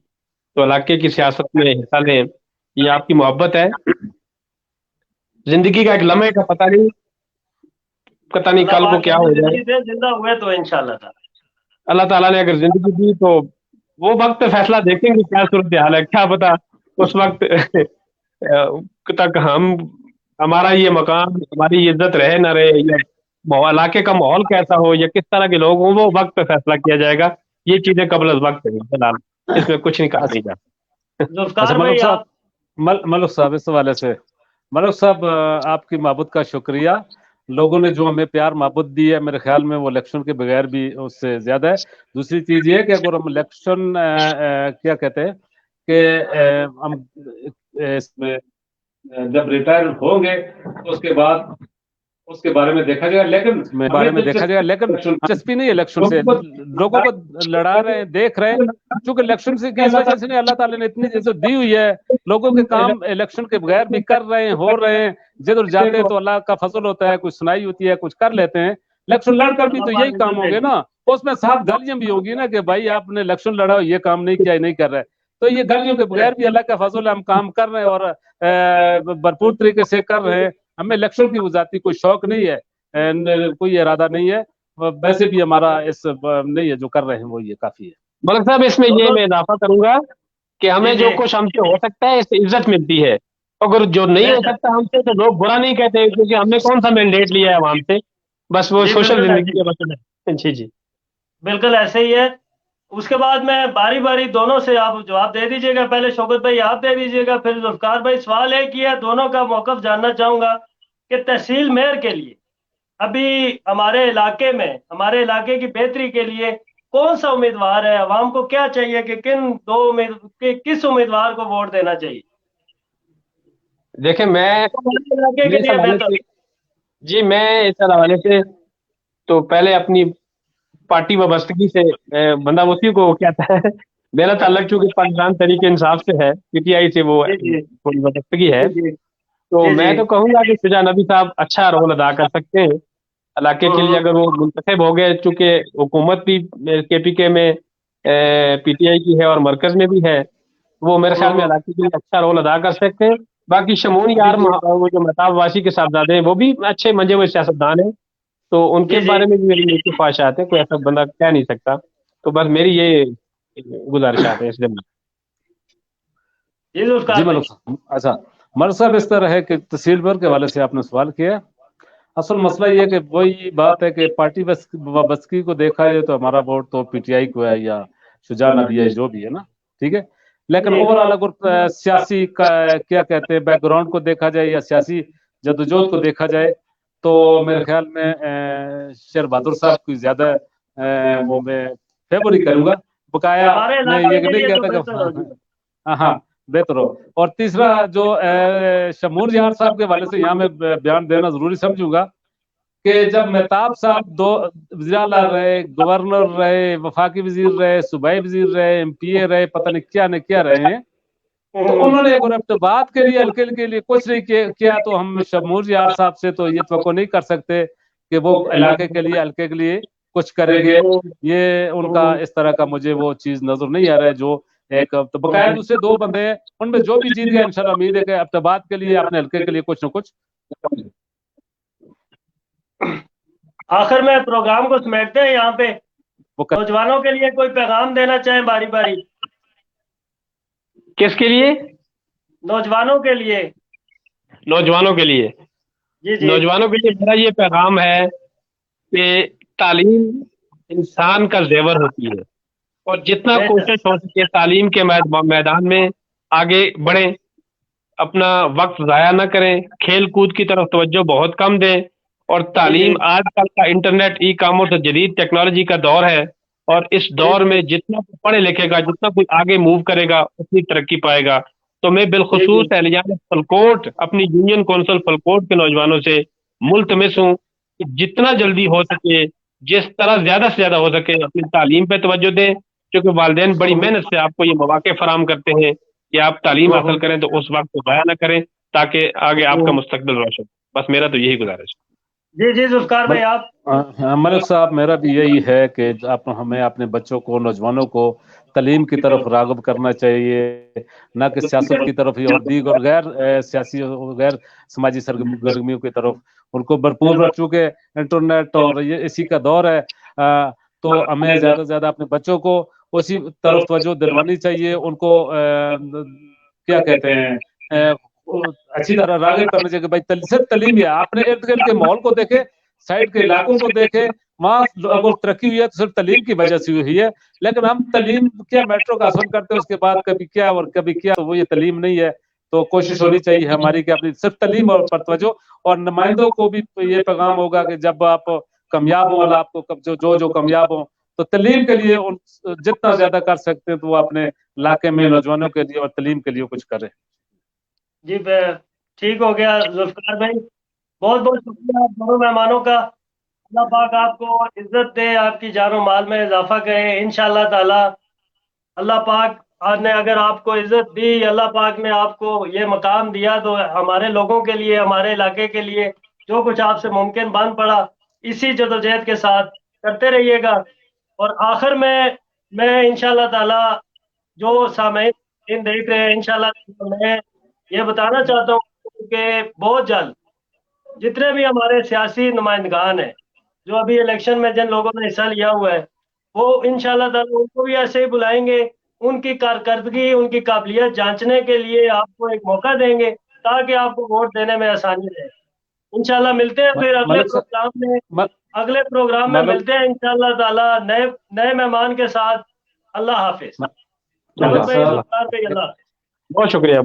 तो इलाके की सियासत में हिस्सा लें। ये आपकी मोहब्बत है। जिंदगी का एक लम्हे का पता नहीं अल्लाह कल को पाक क्या लंबी हो जाए। जिंदगी दे, जिंदा हुए तो इंशाअल्लाह ताला। अल्लाह ताला ने अगर जिंदगी दी तो वो वक्त पे फैसला देखेंगे क्या सूरत हाल है, क्या पता उस वक्त तक हमारा ये मकाम, हमारी ये इज्जत रहे ना रहे, या इलाके का माहौल कैसा हो, या किस तरह के लोग हों, वो वक्त पे फैसला किया जाएगा। ये चीजें कबल वक्त है फिलहाल, इसमें कुछ नहीं कहा नहीं अच्छा, जा। जुल्फकार मलक भाई साहब, आप। मलक साहब इस हवाले से, मलक साहब आपकी मोहब्बत का शुक्रिया। लोगों ने जो हमें प्यार मोहब्बत दी है, मेरे ख्याल में वो इलेक्शन के बगैर भी उससे ज्यादा है। दूसरी चीज ये है कि अगर हम इलेक्शन क्या कहते हैं कि हम इसमें जब रिटायर होंगे तो उसके बारे में देखा जाएगा, लेकिन दिलचस्पी नहीं है इलेक्शन से। लोगों को लड़ा रहे हैं, देख रहे हैं, क्योंकि इलेक्शन से की वजह से अल्लाह ताला ने इतनी इज्जत दी हुई है, लोगों के काम इलेक्शन के बगैर भी कर रहे हैं, हो रहे हैं। जिधर जाते हैं तो अल्लाह का फजल होता है, कुछ सुनाई होती है, कुछ कर लेते हैं। इलेक्शन लड़कर भी तो यही काम होंगे ना, उसमें साफ गालियां भी होंगी ना कि भाई आपने इलेक्शन लड़ा, ये काम नहीं किया, नहीं कर रहे। तो ये गालियों के बगैर भी अल्लाह का फजल है, हम काम कर रहे हैं और भरपूर तरीके से कर रहे हैं। हमें इलेक्शन की वजाती कोई शौक नहीं है, कोई इरादा नहीं है, वैसे भी हमारा इस नहीं है, जो कर रहे हैं वो ये काफी है। मलक साहब, इसमें ये मैं इजाफा करूंगा कि हमें जो कुछ हमसे हो सकता है इससे इज्जत मिलती है। अगर जो नहीं हो सकता हमसे तो लोग बुरा नहीं कहते, क्योंकि हमने कौन सा मैंडेट लिया है आवाम से, बस वो सोशल जिंदगी है बस। जी जी, बिल्कुल ऐसे ही है। उसके बाद मैं बारी बारी दोनों से आप जवाब दे दीजिएगा, पहले शौकत भाई आप दे दीजिएगा, फिर जुल्फकार भाई। सवाल एक ही है, दोनों का मौकफ जानना चाहूंगा कि तहसील मेयर के लिए अभी हमारे इलाके की बेहतरी के लिए कौन सा उम्मीदवार है? आवाम को क्या चाहिए कि किस उम्मीदवार को वोट देना चाहिए देखें, मैं इलाके के इस लिए हवाले बेहतर? से जी मैं इस हवाले से तो पहले अपनी पार्टी वाबस्तगी से बंदा उसी को कहता है। मेरा ताल्लुक चूंकि पाकिस्तान तरीके इंसाफ से है, पीटीआई से वो जी जी थोड़ी वाबस्तगी है, जी जी तो जी मैं जी। तो कहूंगा कि शुजा नबी साहब अच्छा रोल अदा कर सकते हैं इलाके के लिए, हम्म, अगर वो मुंतखब हो गए। चूंकि हुकूमत भी केपीके में पीटीआई की है और मरकज में भी है, وہ میرے خیال میں علاقے کے لیے اچھا رول ادا کر سکتے ہیں. باقی شمون یار وہ جو مہتاب واشی کے صاحبزادے ہیں وہ بھی اچھے منجے ہوئے سیاستدان ہیں, تو ان کے بارے میں بھی میری نیکی خواہشات ہیں, کوئی ایسا بندہ کہہ نہیں سکتا. تو بس میری یہ گزارشات ہیں اس لیے. جی ملک صاحب, اچھا ملک صاحب اس طرح ہے کہ تحصیل بر کے حوالے سے آپ نے سوال کیا. اصل مسئلہ یہ کہ وہی بات ہے کہ پارٹی وابستگی کو دیکھا جائے تو ہمارا ووٹ تو پی ٹی آئی کو ہے یا شجاع نبی ہے جو بھی ہے نا, ٹھیک ہے. لیکن اوور آل اگر سیاسی کیا کہتے ہیں بیک گراؤنڈ کو دیکھا جائے یا سیاسی جدوجہد کو دیکھا جائے تو میرے خیال میں شیر بہادر صاحب کی زیادہ وہ میں فیور ہی کروں گا. بقایا میں یہ نہیں کہتا کہ ہاں بہتر ہو. اور تیسرا جو شمور یار صاحب کے حوالے سے یہاں میں بیان دینا ضروری سمجھوں گا کہ جب مہتاب صاحب دو وزیر اعلیٰ رہے, گورنر رہے, وفاقی وزیر رہے, صوبائی وزیر رہے, ایم پی اے رہے, پتہ نہیں کیا رہے ہیں, تو انہوں نے اگر ارتباط کے لیے ہلکے کے لیے کچھ نہیں کیا تو ہم شمور یار صاحب سے تو یہ توقع نہیں کر سکتے کہ وہ علاقے کے لیے ہلکے کے لیے کچھ کریں گے. یہ ان کا اس طرح کا مجھے وہ چیز نظر نہیں آ رہا ہے. جو ایک بقایا دوسرے دو بندے ہیں ان میں جو بھی جیت گیا انشاءاللہ امید ہے کہ ارتباط کے لیے اپنے ہلکے کے لیے کچھ نہ کچھ. آخر میں پروگرام کو سمیٹتے ہیں یہاں پہ. نوجوانوں کے لیے کوئی پیغام دینا چاہیں باری باری؟ کس کے لیے؟ نوجوانوں کے لیے. نوجوانوں کے لیے جی نوجوانوں کے لیے میرا یہ پیغام ہے کہ تعلیم انسان کا زیور ہوتی ہے, اور جتنا کوشش ہو سکے تعلیم کے میدان میں آگے بڑھیں, اپنا وقت ضائع نہ کریں, کھیل کود کی طرف توجہ بہت کم دیں. اور تعلیم آج کل کا انٹرنیٹ, ای کامرس, جدید ٹیکنالوجی کا دور ہے, اور اس دور میں جتنا کوئی پڑھے لکھے گا, جتنا کوئی آگے موو کرے گا اتنی ترقی پائے گا. تو میں بالخصوص اہلیان فلکوٹ, اپنی یونین کونسل فلکوٹ کے نوجوانوں سے ملتمس ہوں کہ جتنا جلدی ہو سکے, جس طرح زیادہ سے زیادہ ہو سکے اپنی تعلیم پہ توجہ دیں, کیونکہ والدین بڑی محنت سے آپ کو یہ مواقع فراہم کرتے ہیں کہ آپ تعلیم حاصل کریں, تو اس وقت کو ضائع نہ کریں تاکہ آگے آپ کا مستقبل روشن. بس میرا تو یہی گزارش ہے. جی ذوالفقار بھائی آپ. ملک صاحب میرا بھی یہی ہے کہ ہمیں اپنے بچوں کو, نوجوانوں کو تعلیم کی طرف راغب کرنا چاہیے, نہ کہ سیاست کی طرف اور دیگر غیر سیاسی غیر سماجی سرگرمیوں کی طرف. ان کو بھرپور, چونکہ انٹرنیٹ اور یہ اسی کا دور ہے, تو ہمیں زیادہ سے زیادہ اپنے بچوں کو اسی طرف توجہ دلوانی چاہیے. ان کو کیا کہتے ہیں اچھی طرح راغب کرنا چاہیے کہ بھائی صرف تعلیم ہے. آپ نے ارد گرد کے ماحول کو دیکھے, سائڈ کے علاقوں کو دیکھے, وہاں اگر ترقی ہوئی ہے تو صرف تعلیم کی وجہ سے ہوئی ہے. لیکن ہم تعلیم کیا میٹرو کا حاصل کرتے ہیں, اس کے بعد کبھی کیا اور کبھی کیا, تو وہ یہ تعلیم نہیں ہے. تو کوشش ہونی چاہیے ہماری کہ اپنی صرف تعلیم پر توجہ. اور نمائندوں کو بھی یہ پیغام ہوگا کہ جب آپ کامیاب ہوں, اللہ آپ کو جو کامیاب ہوں, تو تعلیم کے لیے جتنا زیادہ کر سکتے ہیں تو وہ اپنے علاقے میں نوجوانوں کے لیے اور تعلیم کے لیے کچھ کریں. جی ٹھیک ہو گیا ذوالفقار بھائی, بہت بہت شکریہ دونوں مہمانوں کا. اللہ پاک آپ کو عزت دے, آپ کی جان و مال میں اضافہ کرے انشاءاللہ تعالی. اللہ پاک نے اگر آپ کو عزت دی, اللہ پاک نے آپ کو یہ مقام دیا, تو ہمارے لوگوں کے لیے, ہمارے علاقے کے لیے جو کچھ آپ سے ممکن بن پڑا اسی جدوجہد کے ساتھ کرتے رہیے گا. اور آخر میں انشاءاللہ تعالی جو سامعین دیکھ رہے ہیں, انشاءاللہ میں یہ بتانا چاہتا ہوں کہ بہت جلد جتنے بھی ہمارے سیاسی نمائندگان ہیں جو ابھی الیکشن میں جن لوگوں نے حصہ لیا ہوا ہے, وہ انشاءاللہ تعالی ان کو بھی ایسے ہی بلائیں گے, ان کی کارکردگی, ان کی قابلیت جانچنے کے لیے آپ کو ایک موقع دیں گے تاکہ آپ کو ووٹ دینے میں آسانی رہے. انشاءاللہ ملتے ہیں پھر اگلے پروگرام میں ملتے ہیں انشاءاللہ تعالی نئے مہمان کے ساتھ. اللہ حافظ. بہت شکریہ.